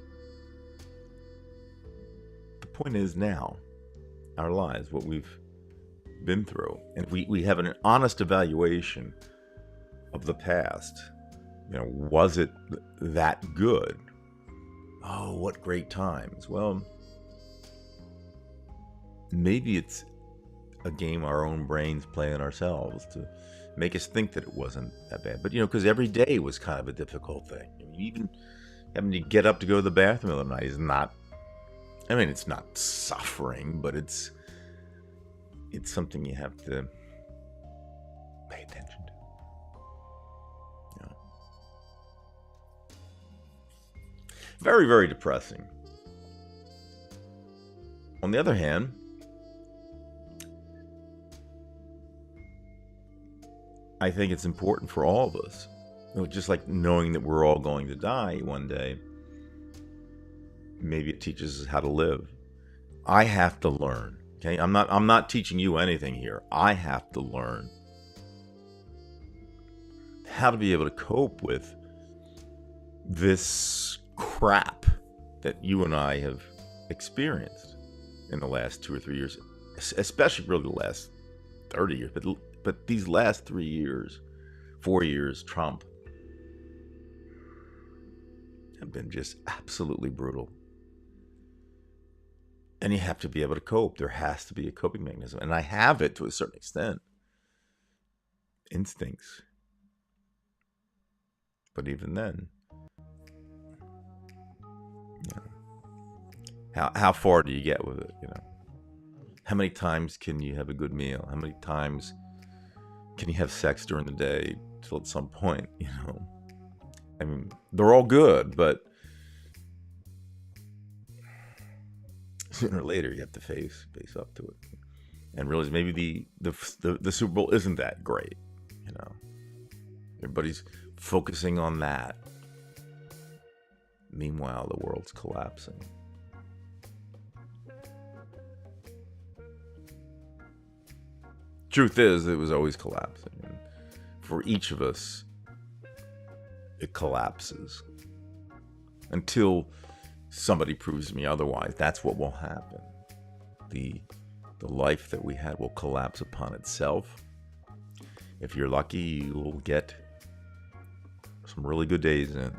the point is now, our lives, what we've been through, and we have an honest evaluation of the past. Was it that good? Oh, what great times. Well, maybe it's a game our own brains play on ourselves to make us think that it wasn't that bad. But, because every day was kind of a difficult thing. Even having to get up to go to the bathroom the other night is not, it's not suffering, but it's something you have to pay attention to. Very, very depressing. On the other hand, I think it's important for all of us. Just like knowing that we're all going to die one day, maybe it teaches us how to live. I have to learn. Okay, I'm not teaching you anything here. I have to learn how to be able to cope with this crap that you and I have experienced in the last 2 or 3 years, especially really the last 30 years, but these last 3 years, 4 years, Trump, have been just absolutely brutal. And you have to be able to cope. There has to be a coping mechanism. And I have it to a certain extent. Instincts. But even then, how far do you get with it? How many times can you have a good meal? How many times can you have sex during the day? Till at some point, they're all good, but sooner or later you have to face up to it and realize maybe the Super Bowl isn't that great. Everybody's focusing on that. Meanwhile, the world's collapsing. Truth is, it was always collapsing. And for each of us, it collapses. Until somebody proves to me otherwise, that's what will happen. The life that we had will collapse upon itself. If you're lucky, you will get some really good days in.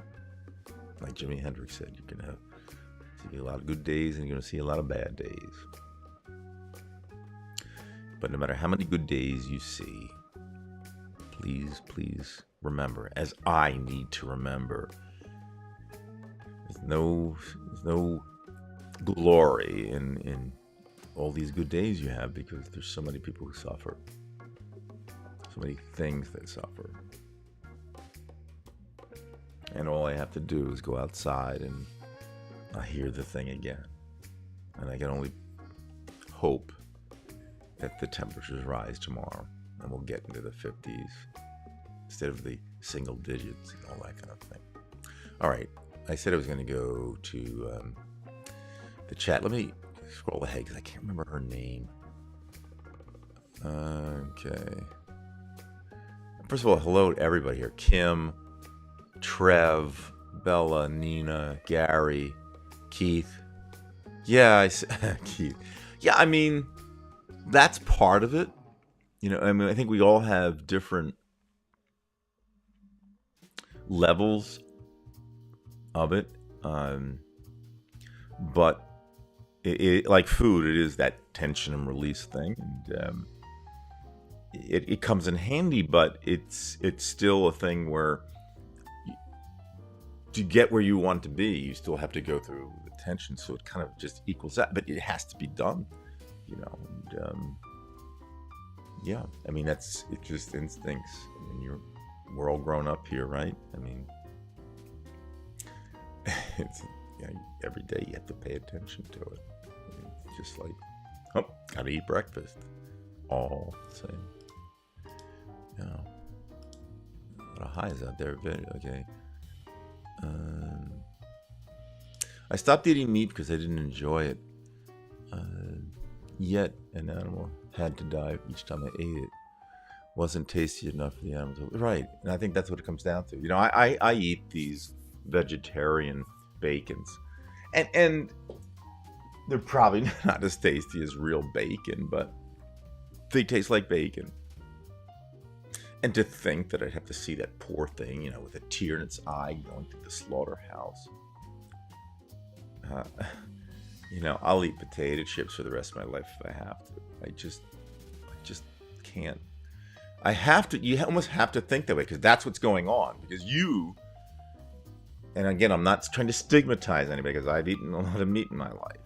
Like Jimi Hendrix said, you can see a lot of good days and you're going to see a lot of bad days. But no matter how many good days you see, please remember, as I need to remember, there's no glory in all these good days you have, because there's so many people who suffer, so many things that suffer. And all I have to do is go outside and I hear the thing again. And I can only hope that the temperatures rise tomorrow and we'll get into the 50s instead of the single digits and all that kind of thing. All right. I said I was going to go to the chat. Let me scroll ahead because I can't remember her name. Okay. First of all, hello to everybody here. Kim, Trev, Bella, Nina, Gary, Keith. Yeah, Keith. Yeah, that's part of it. I think we all have different levels of it. But it like food, it is that tension and release thing. And it comes in handy, but it's still a thing where to get where you want to be, you still have to go through the tension. So it kind of just equals that, but it has to be done, and, yeah, it's just instincts. We're all grown up here, right? every day you have to pay attention to it. It's just like, oh, gotta eat breakfast. All the same. A lot of highs out there. Okay. I stopped eating meat because I didn't enjoy it. Yet an animal had to die each time I ate it. Wasn't tasty enough for the animal to... Right. And I think that's what it comes down to. I eat these vegetarian bacons. And they're probably not as tasty as real bacon, but they taste like bacon. And to think that I'd have to see that poor thing, with a tear in its eye going through the slaughterhouse. I'll eat potato chips for the rest of my life if I have to. I just can't. I have to. You almost have to think that way because that's what's going on. Because and again, I'm not trying to stigmatize anybody because I've eaten a lot of meat in my life.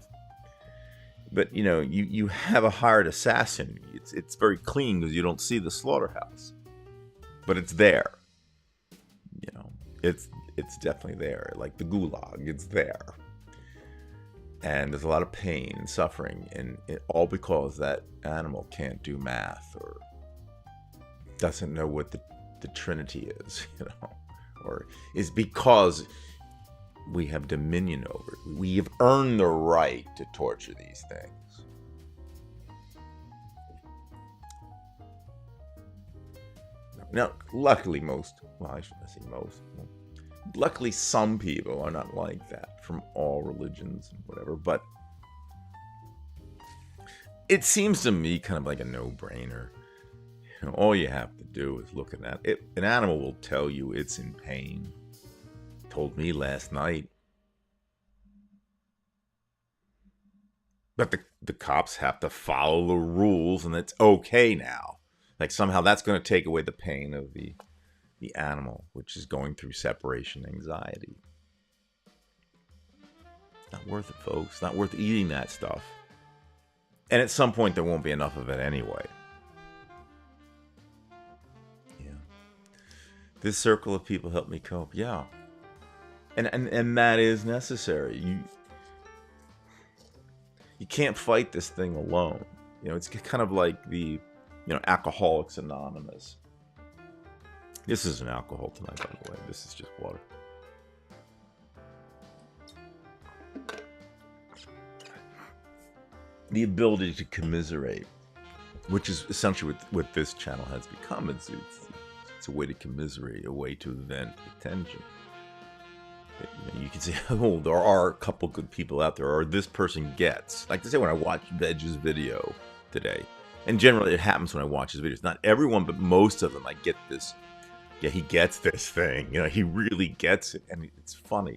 But you have a hired assassin. It's very clean because you don't see the slaughterhouse, but it's there. It's definitely there. Like the gulag, it's there. And there's a lot of pain and suffering, and all because that animal can't do math or doesn't know what the Trinity is, or is because we have dominion over it. We have earned the right to torture these things. Now, luckily I shouldn't say most. Luckily, some people are not like that from all religions and whatever, but it seems to me kind of like a no-brainer. All you have to do is look at it. An animal will tell you it's in pain. Told me last night. But the cops have to follow the rules, and it's okay now. Like somehow that's going to take away the pain of the animal, which is going through separation anxiety. Not worth it, folks. Not worth eating that stuff. And at some point, there won't be enough of it anyway. Yeah. This circle of people help me cope. Yeah. And that is necessary. You can't fight this thing alone. It's kind of like the, Alcoholics Anonymous. This isn't alcohol tonight, by the way. This is just water. The ability to commiserate, which is essentially what this channel has become. It's a way to commiserate, a way to vent the tension. You can say, oh, there are a couple good people out there, or this person gets. Like to say when I watched Vedge's video today, and generally it happens when I watch his videos. Not everyone, but most of them, I get this. Yeah, he gets this thing. He really gets it, and it's funny.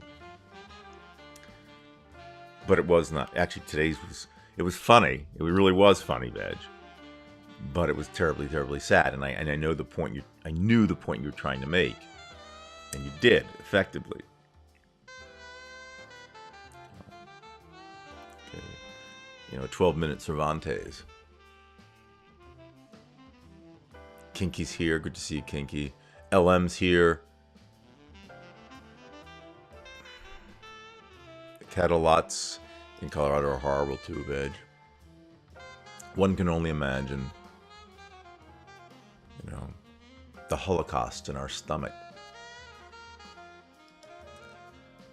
But it was not. Actually, today's it was funny. It really was funny, Veg. But it was terribly, terribly sad. And I know the point I knew the point you were trying to make, and you did effectively. Okay. 12-minute Cervantes. Kinky's here. Good to see you, Kinky. LM's here. The cattle lots in Colorado are horrible too, Veg. One can only imagine, the Holocaust in our stomach.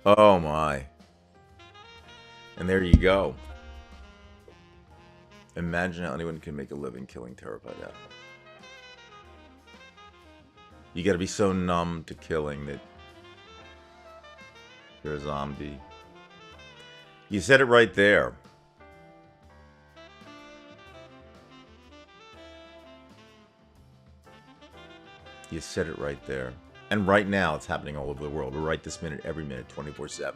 Oh my. And there you go. Imagine how anyone can make a living killing terrified animals. You gotta be so numb to killing that you're a zombie. You said it right there. You said it right there. And right now, it's happening all over the world. We're right this minute, every minute, 24/7.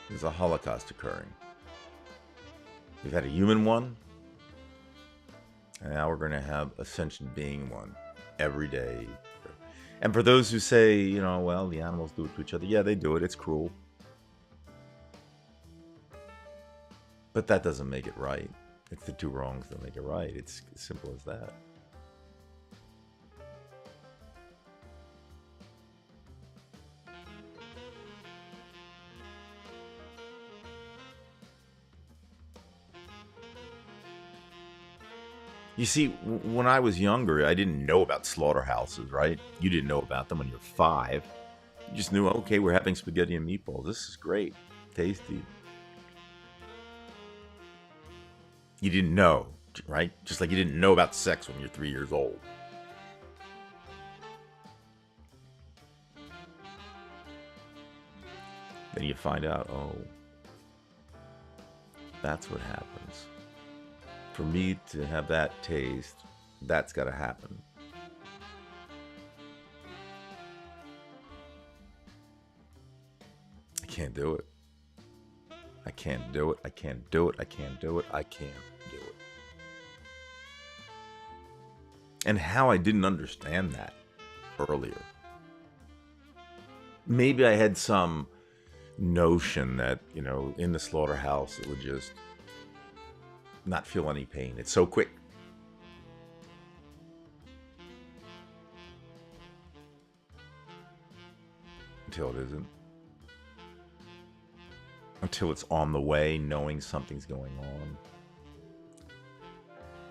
There's a Holocaust occurring. We've had a human one. And now we're going to have a sentient being one. Every day. And for those who say, well, the animals do it to each other. Yeah, they do it. It's cruel. But that doesn't make it right. It's the two wrongs that make it right. It's as simple as that. You see, when I was younger, I didn't know about slaughterhouses, right? You didn't know about them when you're 5. You just knew, okay, we're having spaghetti and meatballs. This is great. Tasty. You didn't know, right? Just like you didn't know about sex when you're 3 years old. Then you find out, oh, that's what happens. For me to have that taste, that's got to happen. I can't do it. I can't do it. I can't do it. I can't do it. I can't do it. And how I didn't understand that earlier. Maybe I had some notion that, in the slaughterhouse, it would just not feel any pain. It's so quick. Until it isn't. Until it's on the way, knowing something's going on.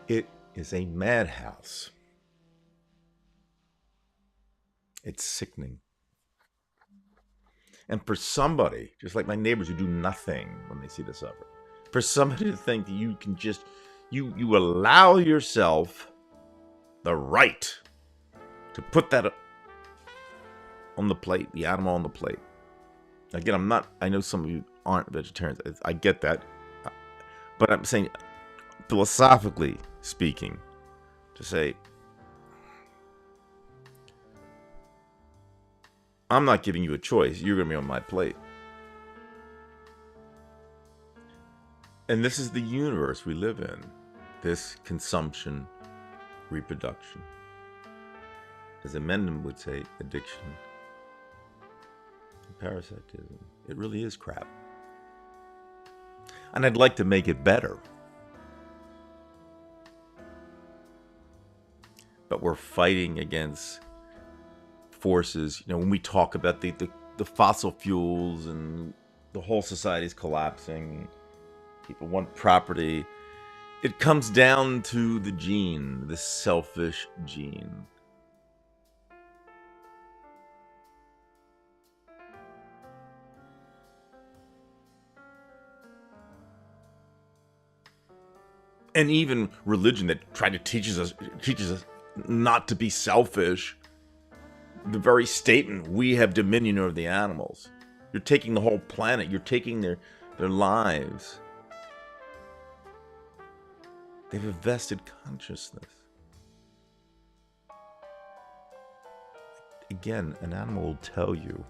It is a madhouse. It's sickening. And for somebody, just like my neighbors who do nothing when they see the suffer, for somebody to think that you can just, you allow yourself the right to put that on the plate, the animal on the plate. Again, I know some of you aren't vegetarians. I get that. But I'm saying, philosophically speaking, to say, I'm not giving you a choice. You're going to be on my plate. And this is the universe we live in. This consumption, reproduction. As Eminem would say, addiction, parasitism. It really is crap. And I'd like to make it better. But we're fighting against forces. When we talk about the fossil fuels and the whole society is collapsing, people want property. It comes down to the gene, the selfish gene. And even religion that tried to teaches us not to be selfish. The very statement, we have dominion over the animals. You're taking the whole planet. You're taking their lives. They have a vested consciousness. Again, an animal will tell you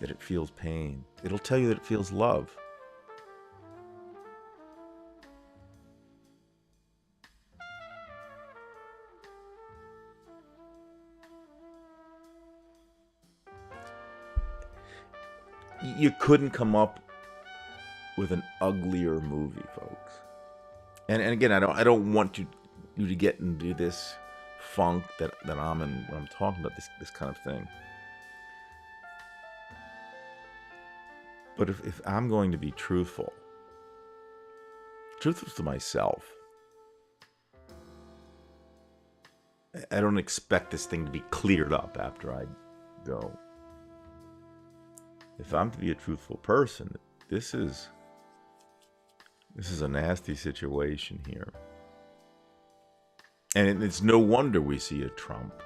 that it feels pain. It'll tell you that it feels love. You couldn't come up with an uglier movie, folks. And again, I don't want you to get into this funk that I'm in when I'm talking about this kind of thing. But if I'm going to be truthful to myself, I don't expect this thing to be cleared up after I go. If I'm to be a truthful person, this is a nasty situation here. And it's no wonder we see a Trump.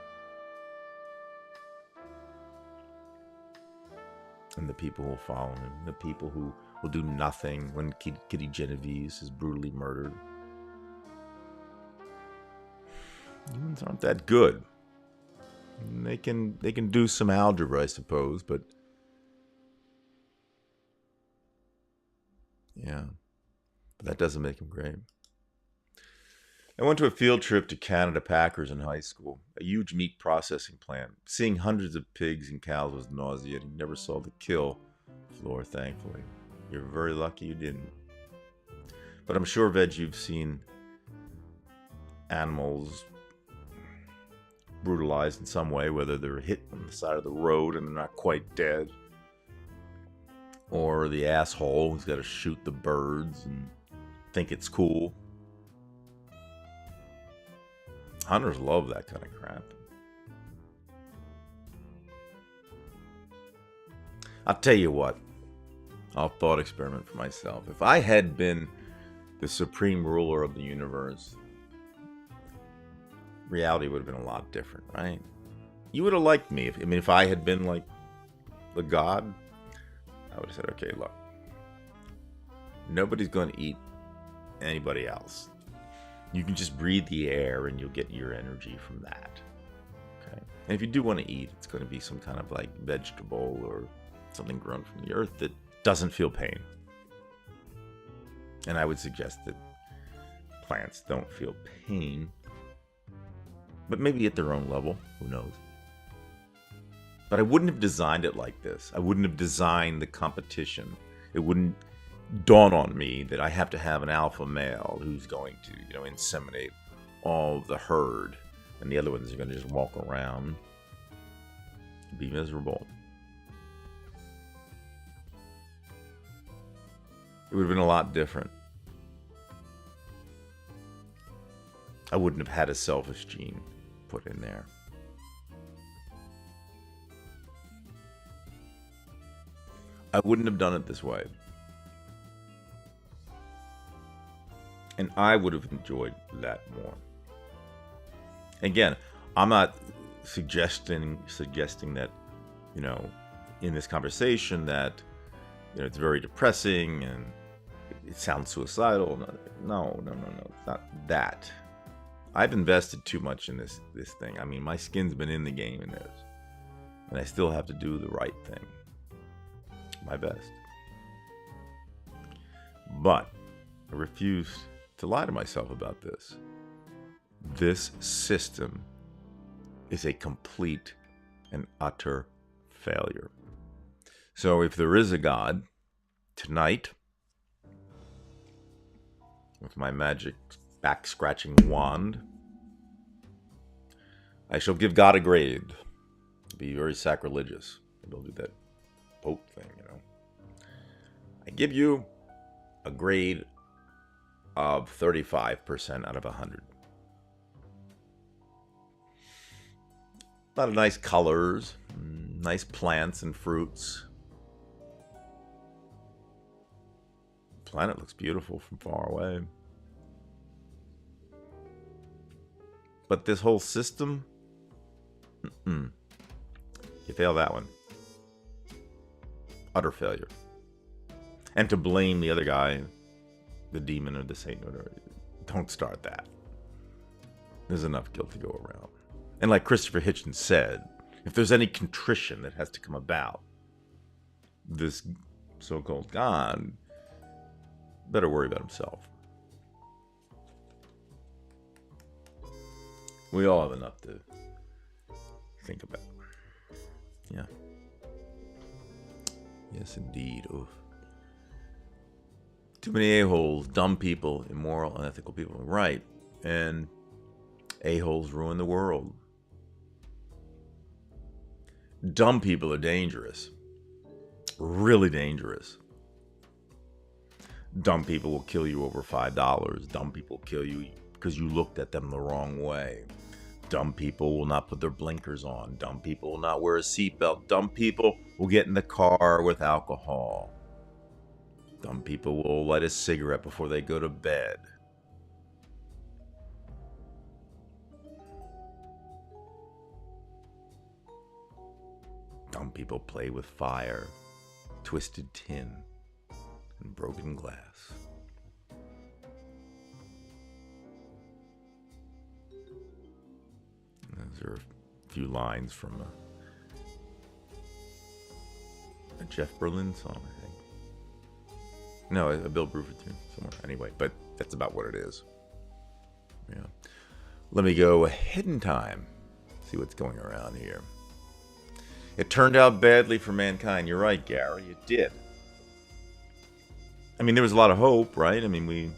And the people who will follow him, the people who will do nothing when Kitty Genovese is brutally murdered. Humans aren't that good. They can do some algebra, I suppose, but yeah, but that doesn't make them great. I went to a field trip to Canada Packers in high school, a huge meat processing plant. Seeing hundreds of pigs and cows was nauseating. Never saw the kill floor, thankfully. You're very lucky you didn't. But I'm sure, Veg, you've seen animals brutalized in some way, whether they're hit on the side of the road and they're not quite dead, or the asshole who's got to shoot the birds and think it's cool. Hunters love that kind of crap. I'll tell you what. I'll thought experiment for myself. If I had been the supreme ruler of the universe, reality would have been a lot different, right? You would have liked me. If I had been like the god, I would have said, okay, look, nobody's going to eat anybody else. You can just breathe the air and you'll get your energy from that. Okay. And if you do want to eat, it's going to be some kind of like vegetable or something grown from the earth that doesn't feel pain. And I would suggest that plants don't feel pain, but maybe at their own level, who knows? But I wouldn't have designed it like this. I wouldn't have designed the competition. It wouldn't dawn on me that I have to have an alpha male who's going to, inseminate all the herd, and the other ones are going to just walk around and be miserable. It would have been a lot different. I wouldn't have had a selfish gene put in there. I wouldn't have done it this way. And I would have enjoyed that more. Again, I'm not suggesting that, in this conversation that, it's very depressing and it sounds suicidal. No. It's not that. I've invested too much in this thing. My skin's been in the game in this. And I still have to do the right thing. My best. But I refuse to lie to myself about this. This system is a complete and utter failure. So if there is a God, tonight, with my magic back-scratching wand, I shall give God a grade. It'll be very sacrilegious. Maybe I'll do that Pope thing, I give you a grade of 35% out of 100. A lot of nice colors, nice plants and fruits. Planet looks beautiful from far away. But this whole system, you fail that one. Utter failure. And to blame the other guy, the demon or the Satan, or don't start that. There's enough guilt to go around. And like Christopher Hitchens said, if there's any contrition that has to come about, this so-called God better worry about himself. We all have enough to think about. Yeah. Yes, indeed. Oof. Too many a-holes, dumb people, immoral, unethical people. Right. And a-holes ruin the world. Dumb people are dangerous. Really dangerous. Dumb people will kill you over $5. Dumb people kill you because you looked at them the wrong way. Dumb people will not put their blinkers on. Dumb people will not wear a seatbelt. Dumb people will get in the car with alcohol. Dumb people will light a cigarette before they go to bed. Dumb people play with fire, twisted tin, and broken glass. Those are a few lines from a Jeff Berlin song, I think. No, a Bill Bruford tune somewhere. Anyway, but that's about what it is. Yeah. Let me go ahead in time. See what's going around here. It turned out badly for mankind. You're right, Gary. It did. There was a lot of hope, right? We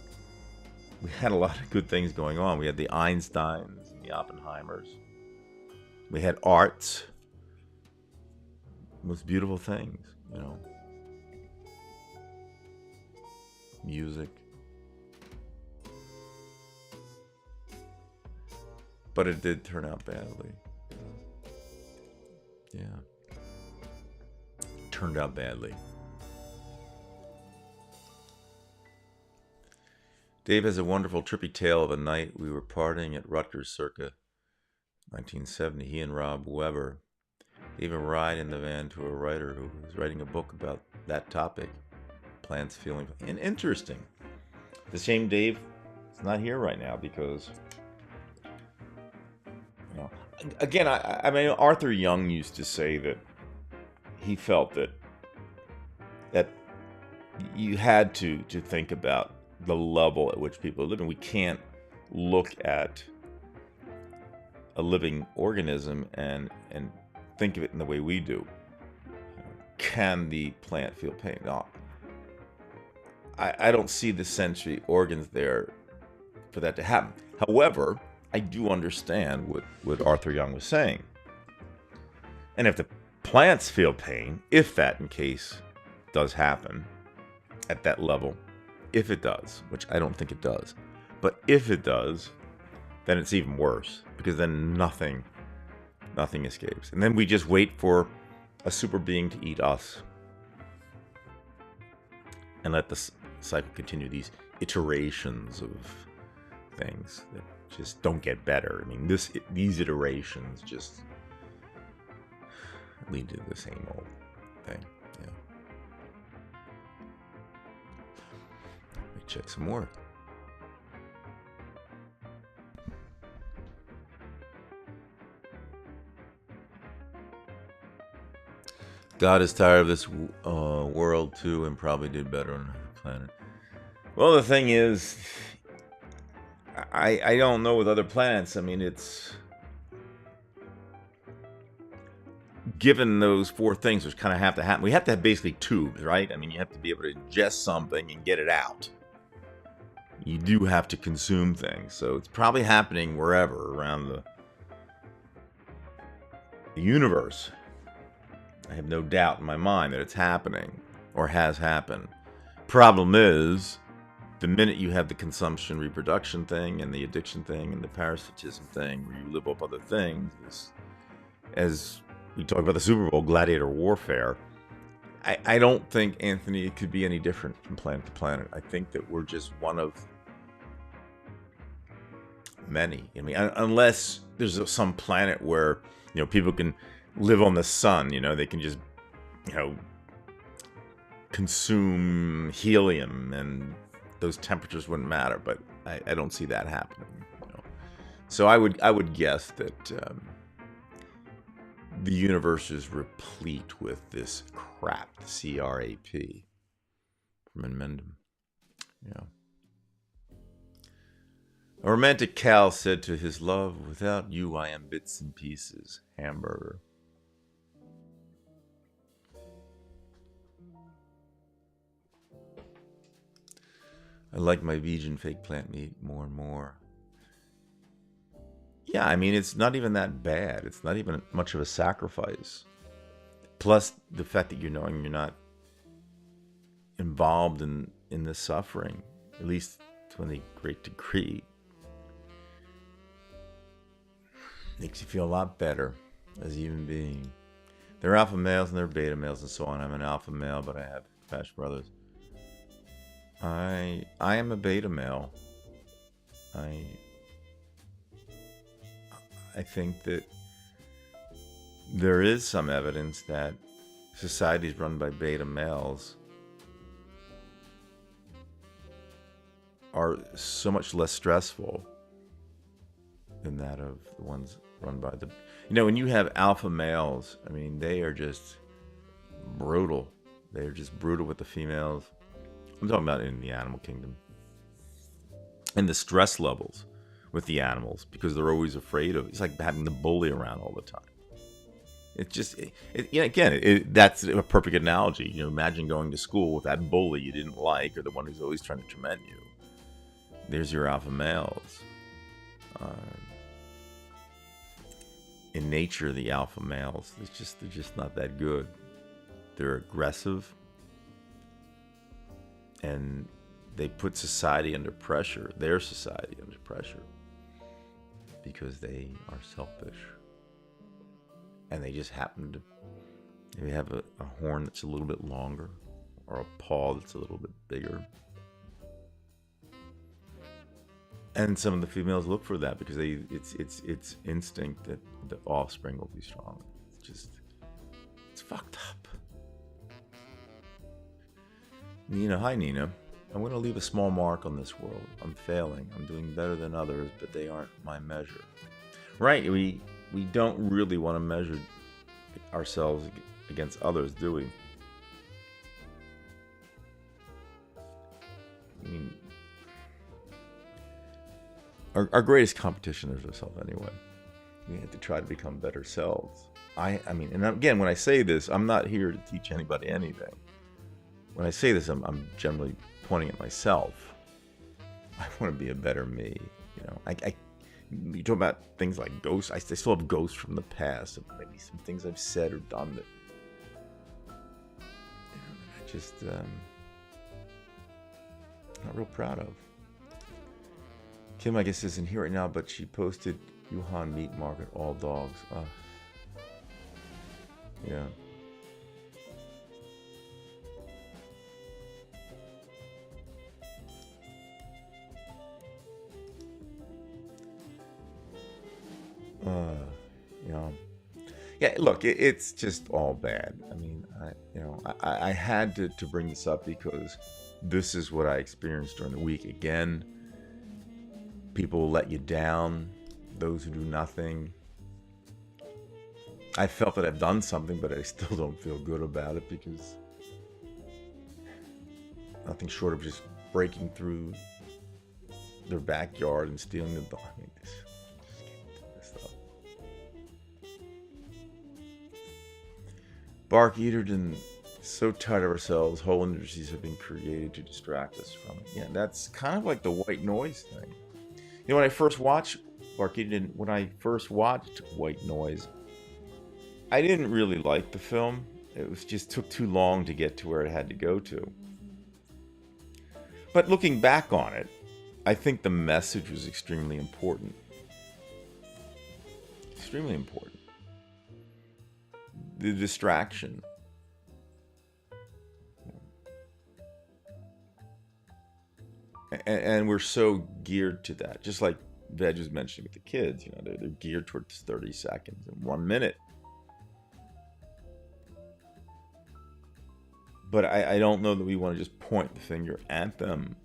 had a lot of good things going on. We had the Einsteins and the Oppenheimers. We had arts. Most beautiful things, Music. But it did turn out badly. Yeah. Turned out badly. Dave has a wonderful trippy tale of a night we were partying at Rutgers circa 1970. He and Rob Weber even ride in the van to a writer who was writing a book about that topic, plants feeling. And interesting. It's a shame Dave is not here right now because, you know, again, I mean, Arthur Young used to say that he felt that you had to think about the level at which people are living. We can't look at a living organism and think of it in the way we do. Can the plant feel pain? No. I don't see the sensory organs there for that to happen. However, I do understand what Arthur Young was saying. And if the plants feel pain, if that in case does happen at that level, if it does, which I don't think it does, but if it does, then it's even worse, because then nothing escapes. And then we just wait for a super being to eat us and let the cycle continue, these iterations of things that just don't get better. I mean, these iterations just lead to the same old thing. Yeah. Let me check some more. God is tired of this world too, and probably did better on another planet. Well, the thing is, I don't know with other planets. I mean, it's given those four things, which kind of have to happen. We have to have basically tubes, right? I mean, you have to be able to ingest something and get it out. You do have to consume things, so it's probably happening wherever around the universe. I have no doubt in my mind that it's happening or has happened. Problem is, the minute you have the consumption reproduction thing and the addiction thing and the parasitism thing where you live up other things, as we talk about the Super Bowl, gladiator warfare, I don't think, Anthony, it could be any different from planet to planet. I think that we're just one of many. I mean, unless there's some planet where, you know, people can live on the sun, you know, they can just, you know, consume helium and those temperatures wouldn't matter, but I don't see that happening, you know. So I would guess that the universe is replete with this crap, C-R-A-P, from Inmendum. Yeah. A romantic Cal said to his love, "Without you I am bits and pieces, hamburger." I like my vegan fake plant meat more and more. Yeah, I mean, it's not even that bad. It's not even much of a sacrifice. Plus, the fact that you're knowing you're not involved in the suffering, at least to any great degree, makes you feel a lot better as a human being. There are alpha males and there are beta males and so on. I'm an alpha male, but I have Crash Brothers. I am a beta male. I think that there is some evidence that societies run by beta males are so much less stressful than that of the ones run by the... You know, when you have alpha males, I mean, they are just brutal. They're just brutal with the females. I'm talking about in the animal kingdom. And the stress levels with the animals, because they're always afraid of... It's like having the bully around all the time. It's just... that's a perfect analogy. You know, imagine going to school with that bully you didn't like, or the one who's always trying to torment you. There's your alpha males. In nature, the alpha males, they're just not that good. They're aggressive, and they put society under pressure, their society under pressure. because they are selfish. And they just happen to maybe have a horn that's a little bit longer or a paw that's a little bit bigger. And some of the females look for that because it's instinct that the offspring will be strong. It's fucked up. Nina, hi Nina. I'm going to leave a small mark on this world. I'm failing. I'm doing better than others, but they aren't my measure. Right, we don't really want to measure ourselves against others, do we? I mean, our greatest competition is ourselves anyway. We have to try to become better selves. I mean, and again, when I say this, I'm not here to teach anybody anything. When I say this, I'm generally pointing at myself. I want to be a better me. You know, you talk about things like ghosts. I still have ghosts from the past. Of maybe some things I've said or done that I just not real proud of. Kim, I guess, isn't here right now, but she posted Wuhan Meat Market, all dogs. Yeah. Yeah, look, it's just all bad. I mean, I had to bring this up because this is what I experienced during the week. Again, people will let you down, those who do nothing. I felt that I've done something, but I still don't feel good about it because nothing short of just breaking through their backyard and stealing the dog. I mean, this stuff. Bark Eaterton, so tired of ourselves. Whole industries have been created to distract us from it. Yeah, that's kind of like the white noise thing. You know, when I first watched Bark Eaterton, when I first watched White Noise, I didn't really like the film. It was just took too long to get to where it had to go to. But looking back on it, I think the message was extremely important. Extremely important. The distraction. And we're so geared to that. Just like Veg was mentioning with the kids, you know, they're geared towards 30 seconds and 1 minute. But I don't know that we want to just point the finger at them.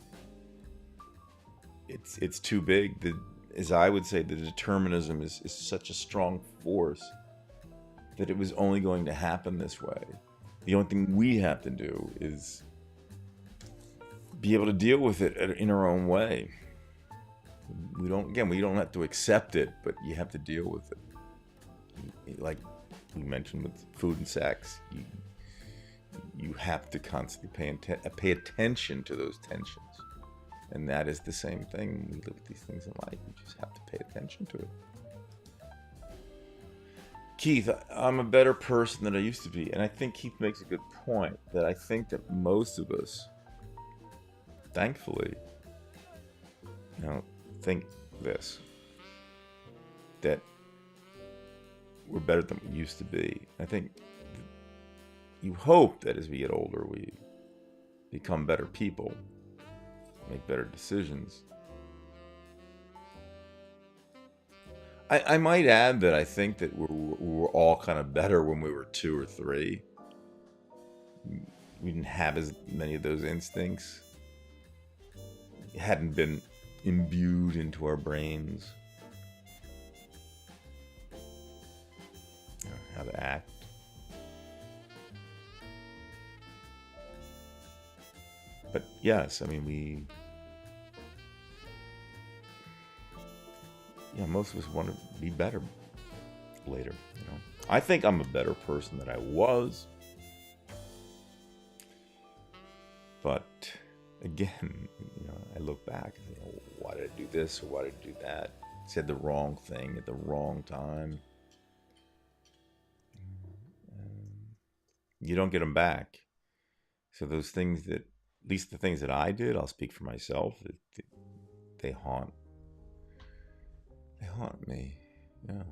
It's too big. As I would say, the determinism is such a strong force that it was only going to happen this way. The only thing we have to do is be able to deal with it in our own way. We don't have to accept it, but you have to deal with it. Like we mentioned with food and sex, you have to constantly pay attention to those tensions. And that is the same thing. We live with these things in life. You just have to pay attention to it. Keith, I'm a better person than I used to be. And I think Keith makes a good point that I think that most of us, thankfully, think this, that we're better than we used to be. I think you hope that as we get older, we become better people, make better decisions. I might add that I think that we were all kind of better when we were 2 or 3. We didn't have as many of those instincts. It hadn't been imbued into our brains. How to act. But yes, I mean, most of us want to be better later, I think I'm a better person than I was. But again, I look back and think, why did I do this or why did I do that? Said the wrong thing at the wrong time. You don't get them back. So those things that, at least the things that I did, I'll speak for myself, they haunt haunt me. Yeah.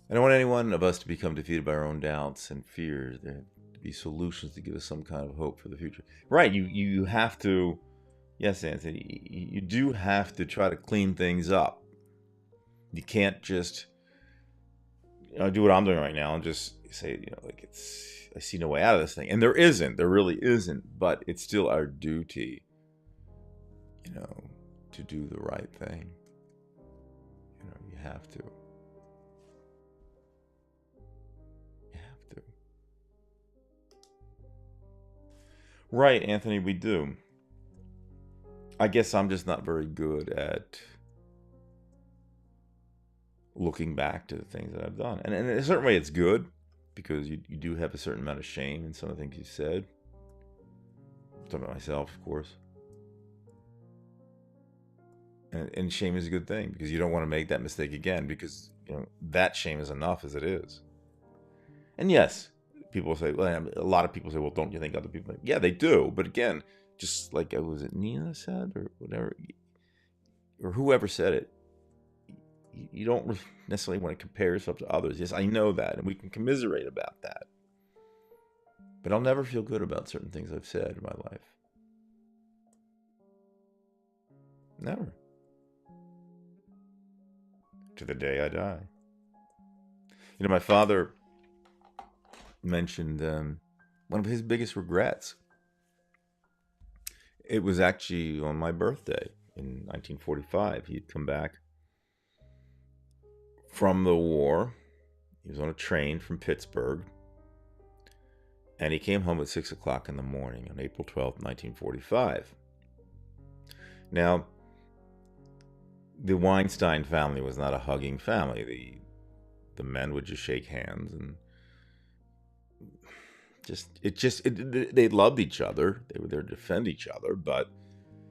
I don't want any one of us to become defeated by our own doubts and fears. There have to be solutions to give us some kind of hope for the future. Right, you have to, yes, Anthony, you do have to try to clean things up. You can't just do what I'm doing right now and just say, like I see no way out of this thing. And there really isn't, but it's still our duty, to do the right thing. You have to. Right, Anthony, we do. I guess I'm just not very good at looking back to the things that I've done. And in a certain way, it's good because you do have a certain amount of shame in some of the things you said. I'm talking about myself, of course. And shame is a good thing because you don't want to make that mistake again because that shame is enough as it is. And yes, people say, well, a lot of people say, well, don't you think other people? Yeah, they do. But again, just like was it Nina said or whatever, or whoever said it, you don't necessarily want to compare yourself to others. Yes, I know that, and we can commiserate about that. But I'll never feel good about certain things I've said in my life. Never. To the day I die. My father mentioned one of his biggest regrets. It was actually on my birthday in 1945. He had come back from the war. He was on a train from Pittsburgh. And he came home at 6 o'clock in the morning on April 12th, 1945. Now, the Weinstein family was not a hugging family. The men would just shake hands and they loved each other. They were there to defend each other, but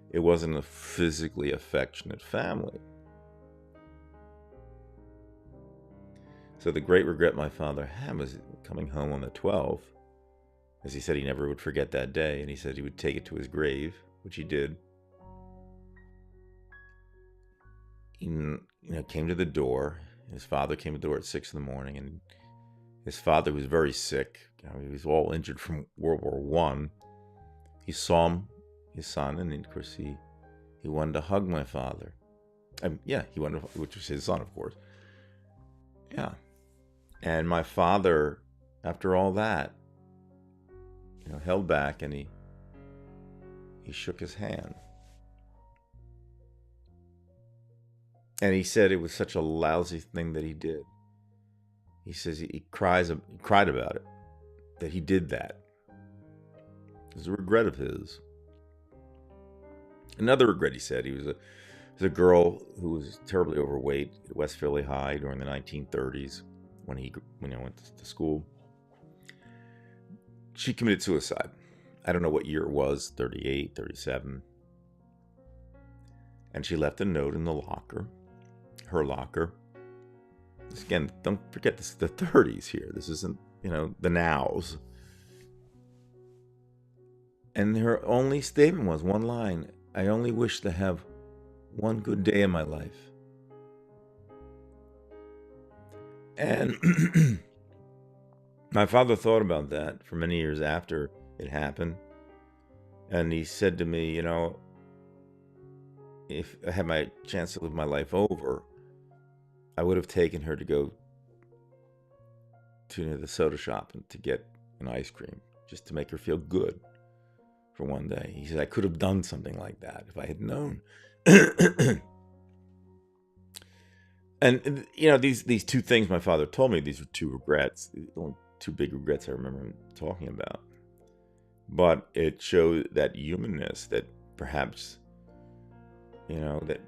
it wasn't a physically affectionate family. So the great regret my father had was coming home on the 12th. As he said, he never would forget that day, and he said he would take it to his grave, which he did. He came to the door. His father came to the door at 6 in the morning, and his father was very sick. He was all injured from World War I. He saw his son, and of course he wanted to hug my father. He wanted to, which was his son, of course. Yeah. And my father, after all that, held back, and he shook his hand. And he said it was such a lousy thing that he did. He says he cried about it, that he did that. It was a regret of his. Another regret, he said, he was a girl who was terribly overweight at West Philly High during the 1930s when he went to school. She committed suicide. I don't know what year it was, 38, 37. And she left a note in the locker, her locker. Again, don't forget this is the 30s here. This isn't, the nows. And her only statement was one line: I only wish to have one good day in my life. And my father thought about that for many years after it happened. And he said to me, if I had my chance to live my life over, I would have taken her to go to the soda shop and to get an ice cream just to make her feel good for one day. He said, I could have done something like that if I had known. And, these two things my father told me, these were two regrets, the only two big regrets I remember him talking about. But it showed that humanness that perhaps, that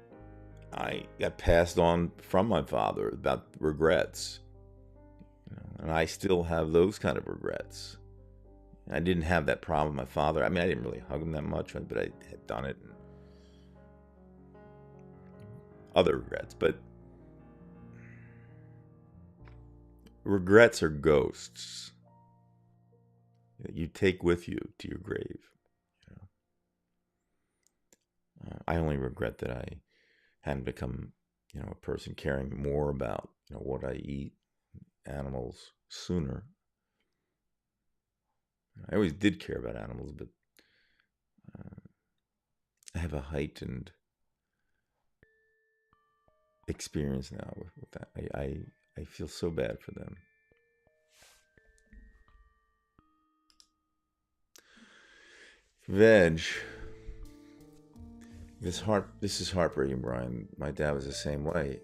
I got passed on from my father about regrets. And I still have those kind of regrets. I didn't have that problem with my father. I mean, I didn't really hug him that much, but I had done it. And other regrets, but regrets are ghosts that you take with you to your grave. I only regret that I hadn't become, a person caring more about, what I eat, animals sooner. I always did care about animals, but I have a heightened experience now with that. I feel so bad for them. Veg. This is heartbreaking, Brian. My dad was the same way.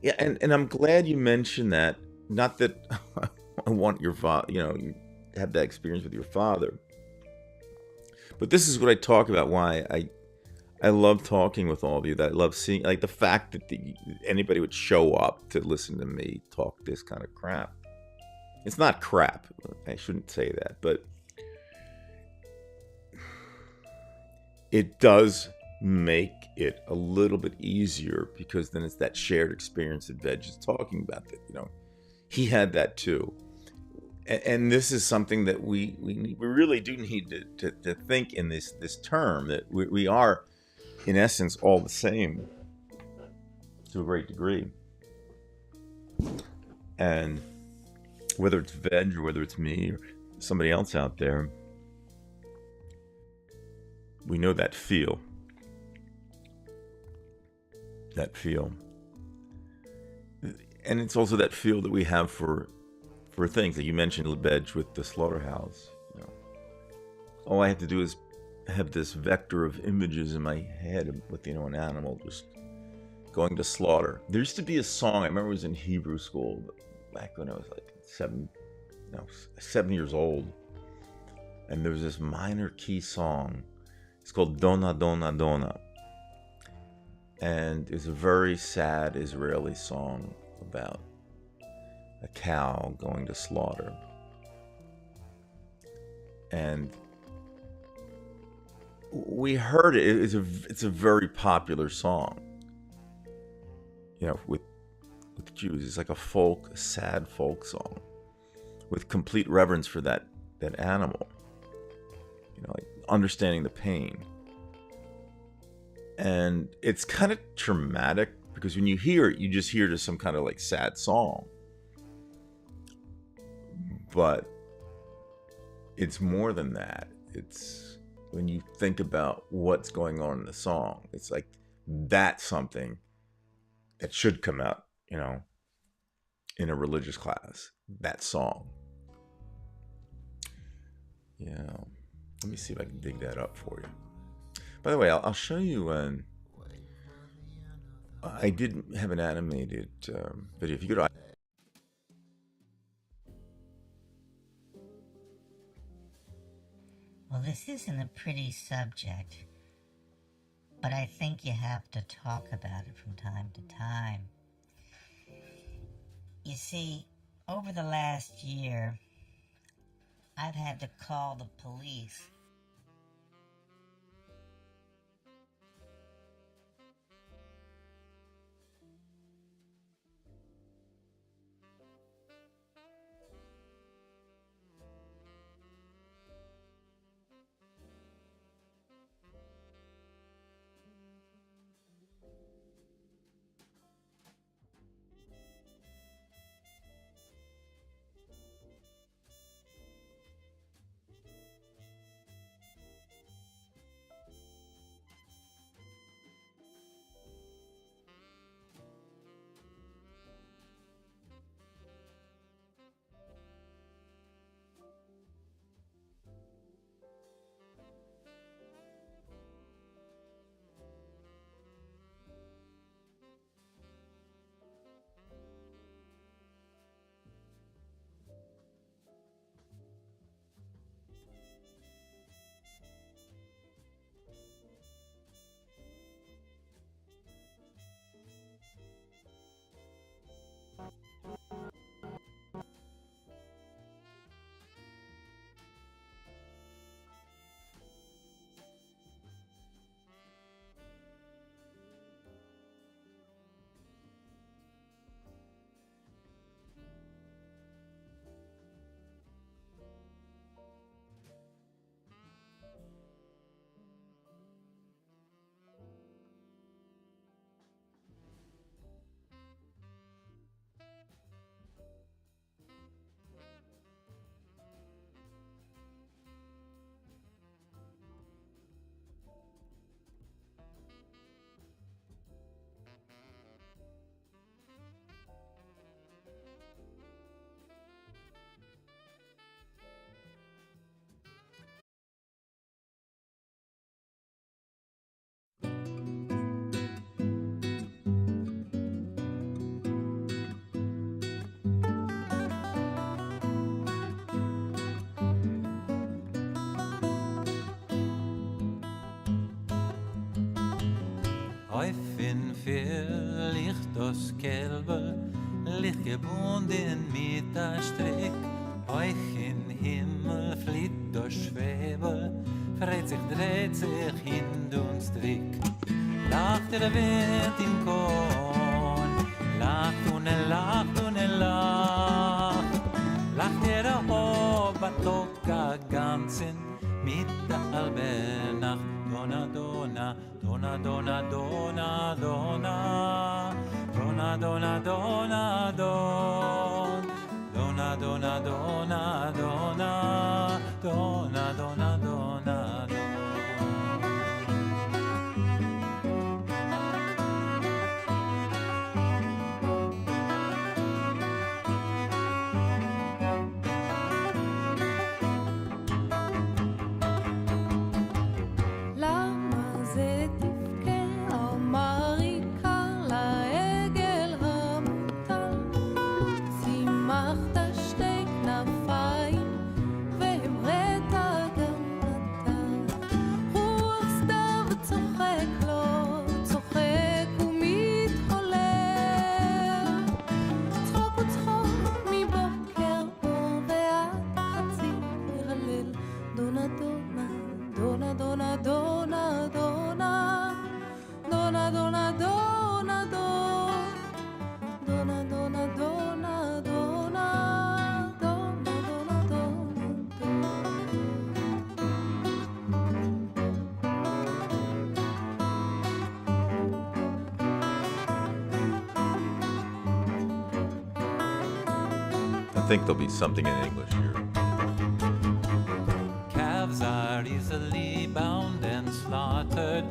Yeah, and I'm glad you mentioned that. Not that I want your father, you have that experience with your father. But this is what I talk about. Why I love talking with all of you. That I love seeing, like, the fact that anybody would show up to listen to me talk this kind of crap. It's not crap. I shouldn't say that, but it does make it a little bit easier, because then it's that shared experience that Veg is talking about. That he had that too, and this is something that we really do need to think in this term, that we are in essence all the same to a great degree. And whether it's Veg or whether it's me or somebody else out there, we know that feel. And it's also that feel that we have for things that you mentioned, Veg, with the slaughterhouse. All I have to do is have this vector of images in my head with an animal just going to slaughter. There used to be a song, I remember it was in Hebrew school back when I was like 7 years old, and there was this minor key song. It's called Dona Dona Dona, and it's a very sad Israeli song about a cow going to slaughter. And we heard it. It's a very popular song, with Jews. It's like a sad folk song with complete reverence for that animal, like understanding the pain. And it's kind of traumatic, because when you hear it, you just hear it as some kind of like sad song. But it's more than that. It's when you think about what's going on in the song, it's like that's something that should come out, in a religious class. That song. Yeah. Let me see if I can dig that up for you. By the way, I'll show you. I did have an animated video. If you go to Well, this isn't a pretty subject, but I think you have to talk about it from time to time. You see, over the last year, I've had to call the police Häufchen viel ich das Kälber, Licht gebunden mit der Strick. Euch in Himmel flieht das Schwebel, dreht sich hin und strick. Lacht der Wind im Korn, lacht und lacht und lacht. Lacht der Hobatocca ganzen mit der halbe Nacht. Donna, donna, donna, donna, donna, donna, donna, donna, donna, donna, donna, donna, donna, donna, donna, donna, donna, donna. I think there'll be something in English here. Calves are easily bound and slaughtered,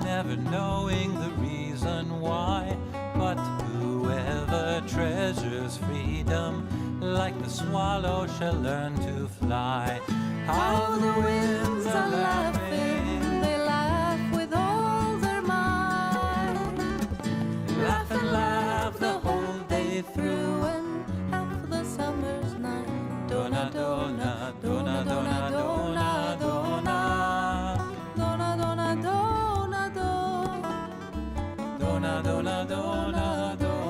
never knowing the reason why. But whoever treasures freedom, like the swallow, shall learn to fly. How the winds are laughing, they laugh with all their might. Laugh and laugh the whole day through, and half the summer's night. Donna, donna, donna, donna, donna, donna, donna, donna, donna, donna, donna, donna, donna, donna,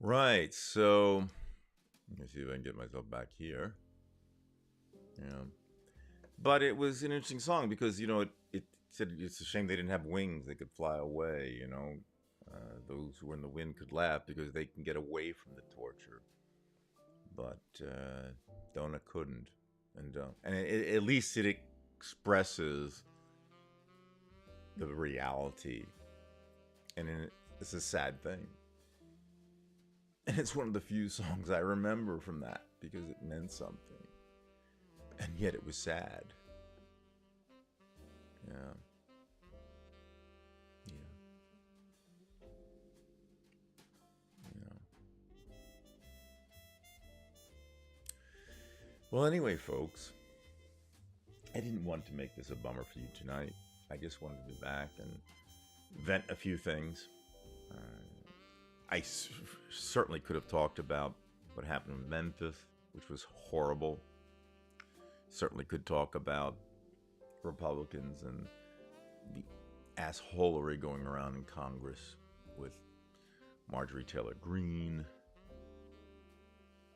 Right, so let me see if I can get myself back here. Yeah. But it was an interesting song because, you know, it said it's a shame they didn't have wings. They could fly away, you know. Those who were in the wind could laugh because they can get away from the torture. But Donna couldn't. And at least it expresses the reality. And it's a sad thing. And it's one of the few songs I remember from that because it meant something. And yet it was sad. Yeah. Yeah. Yeah. Well, anyway, folks, I didn't want to make this a bummer for you tonight. I just wanted to be back and vent a few things. I certainly could have talked about what happened in Memphis, which was horrible. Certainly could talk about Republicans and the assholery going around in Congress with Marjorie Taylor Greene.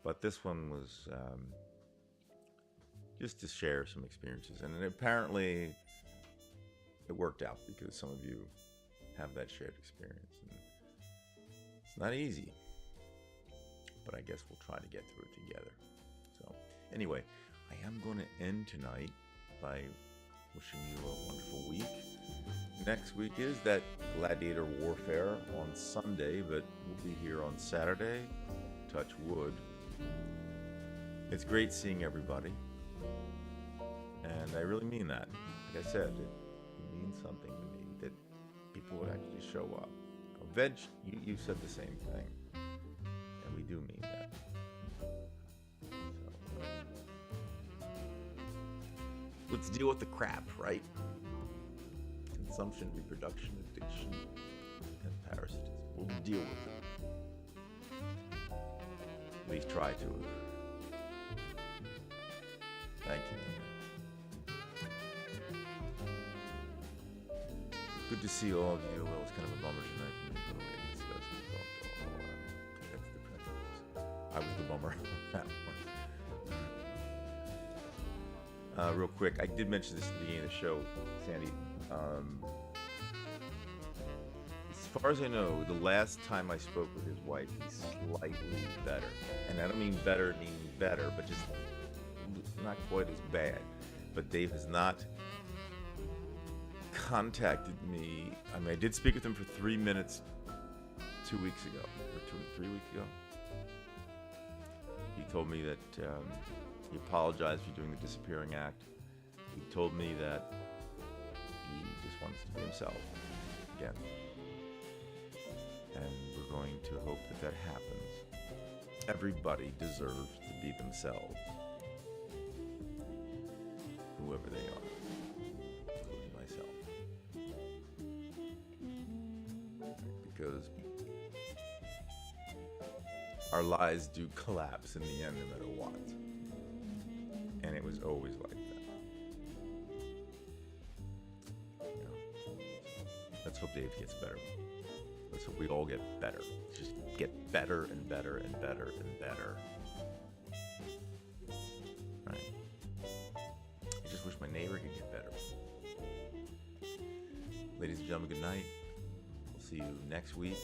But this one was just to share some experiences. And apparently it worked out because some of you have that shared experience. And it's not easy, but I guess we'll try to get through it together. So anyway, I am going to end tonight by wishing you a wonderful week. Next week is that gladiator warfare on Sunday, but we'll be here on Saturday. Touch wood. It's great seeing everybody. And I really mean that. Like I said, it means something to me that people would actually show up. Veg, you said the same thing. And we do mean that. So, let's deal with the crap, right? Consumption, reproduction, addiction, and parasitism. We'll deal with it. At least try to. Thank you. Good to see all of you. Well, it's kind of a bummer tonight for me, but it's just we talked all a while. That's the principles. I was the bummer on that one. Real quick, I did mention this at the beginning of the show, Sandy. As far as I know, the last time I spoke with his wife, he's slightly better. And I don't mean better meaning better, but just not quite as bad. But Dave has not contacted me. I mean, I did speak with him for 3 minutes 2 weeks ago, or 3 weeks ago. He told me that he apologized for doing the disappearing act. He told me that he just wants to be himself again. And we're going to hope that that happens. Everybody deserves to be themselves, whoever they are, including myself. Because our lives do collapse in the end no matter what. And it was always like that. You know, let's hope Dave gets better. Let's hope we all get better. Just get better and better and better and better. Right? I just wish my neighbor could get better. Ladies and gentlemen, good night. We'll see you next week.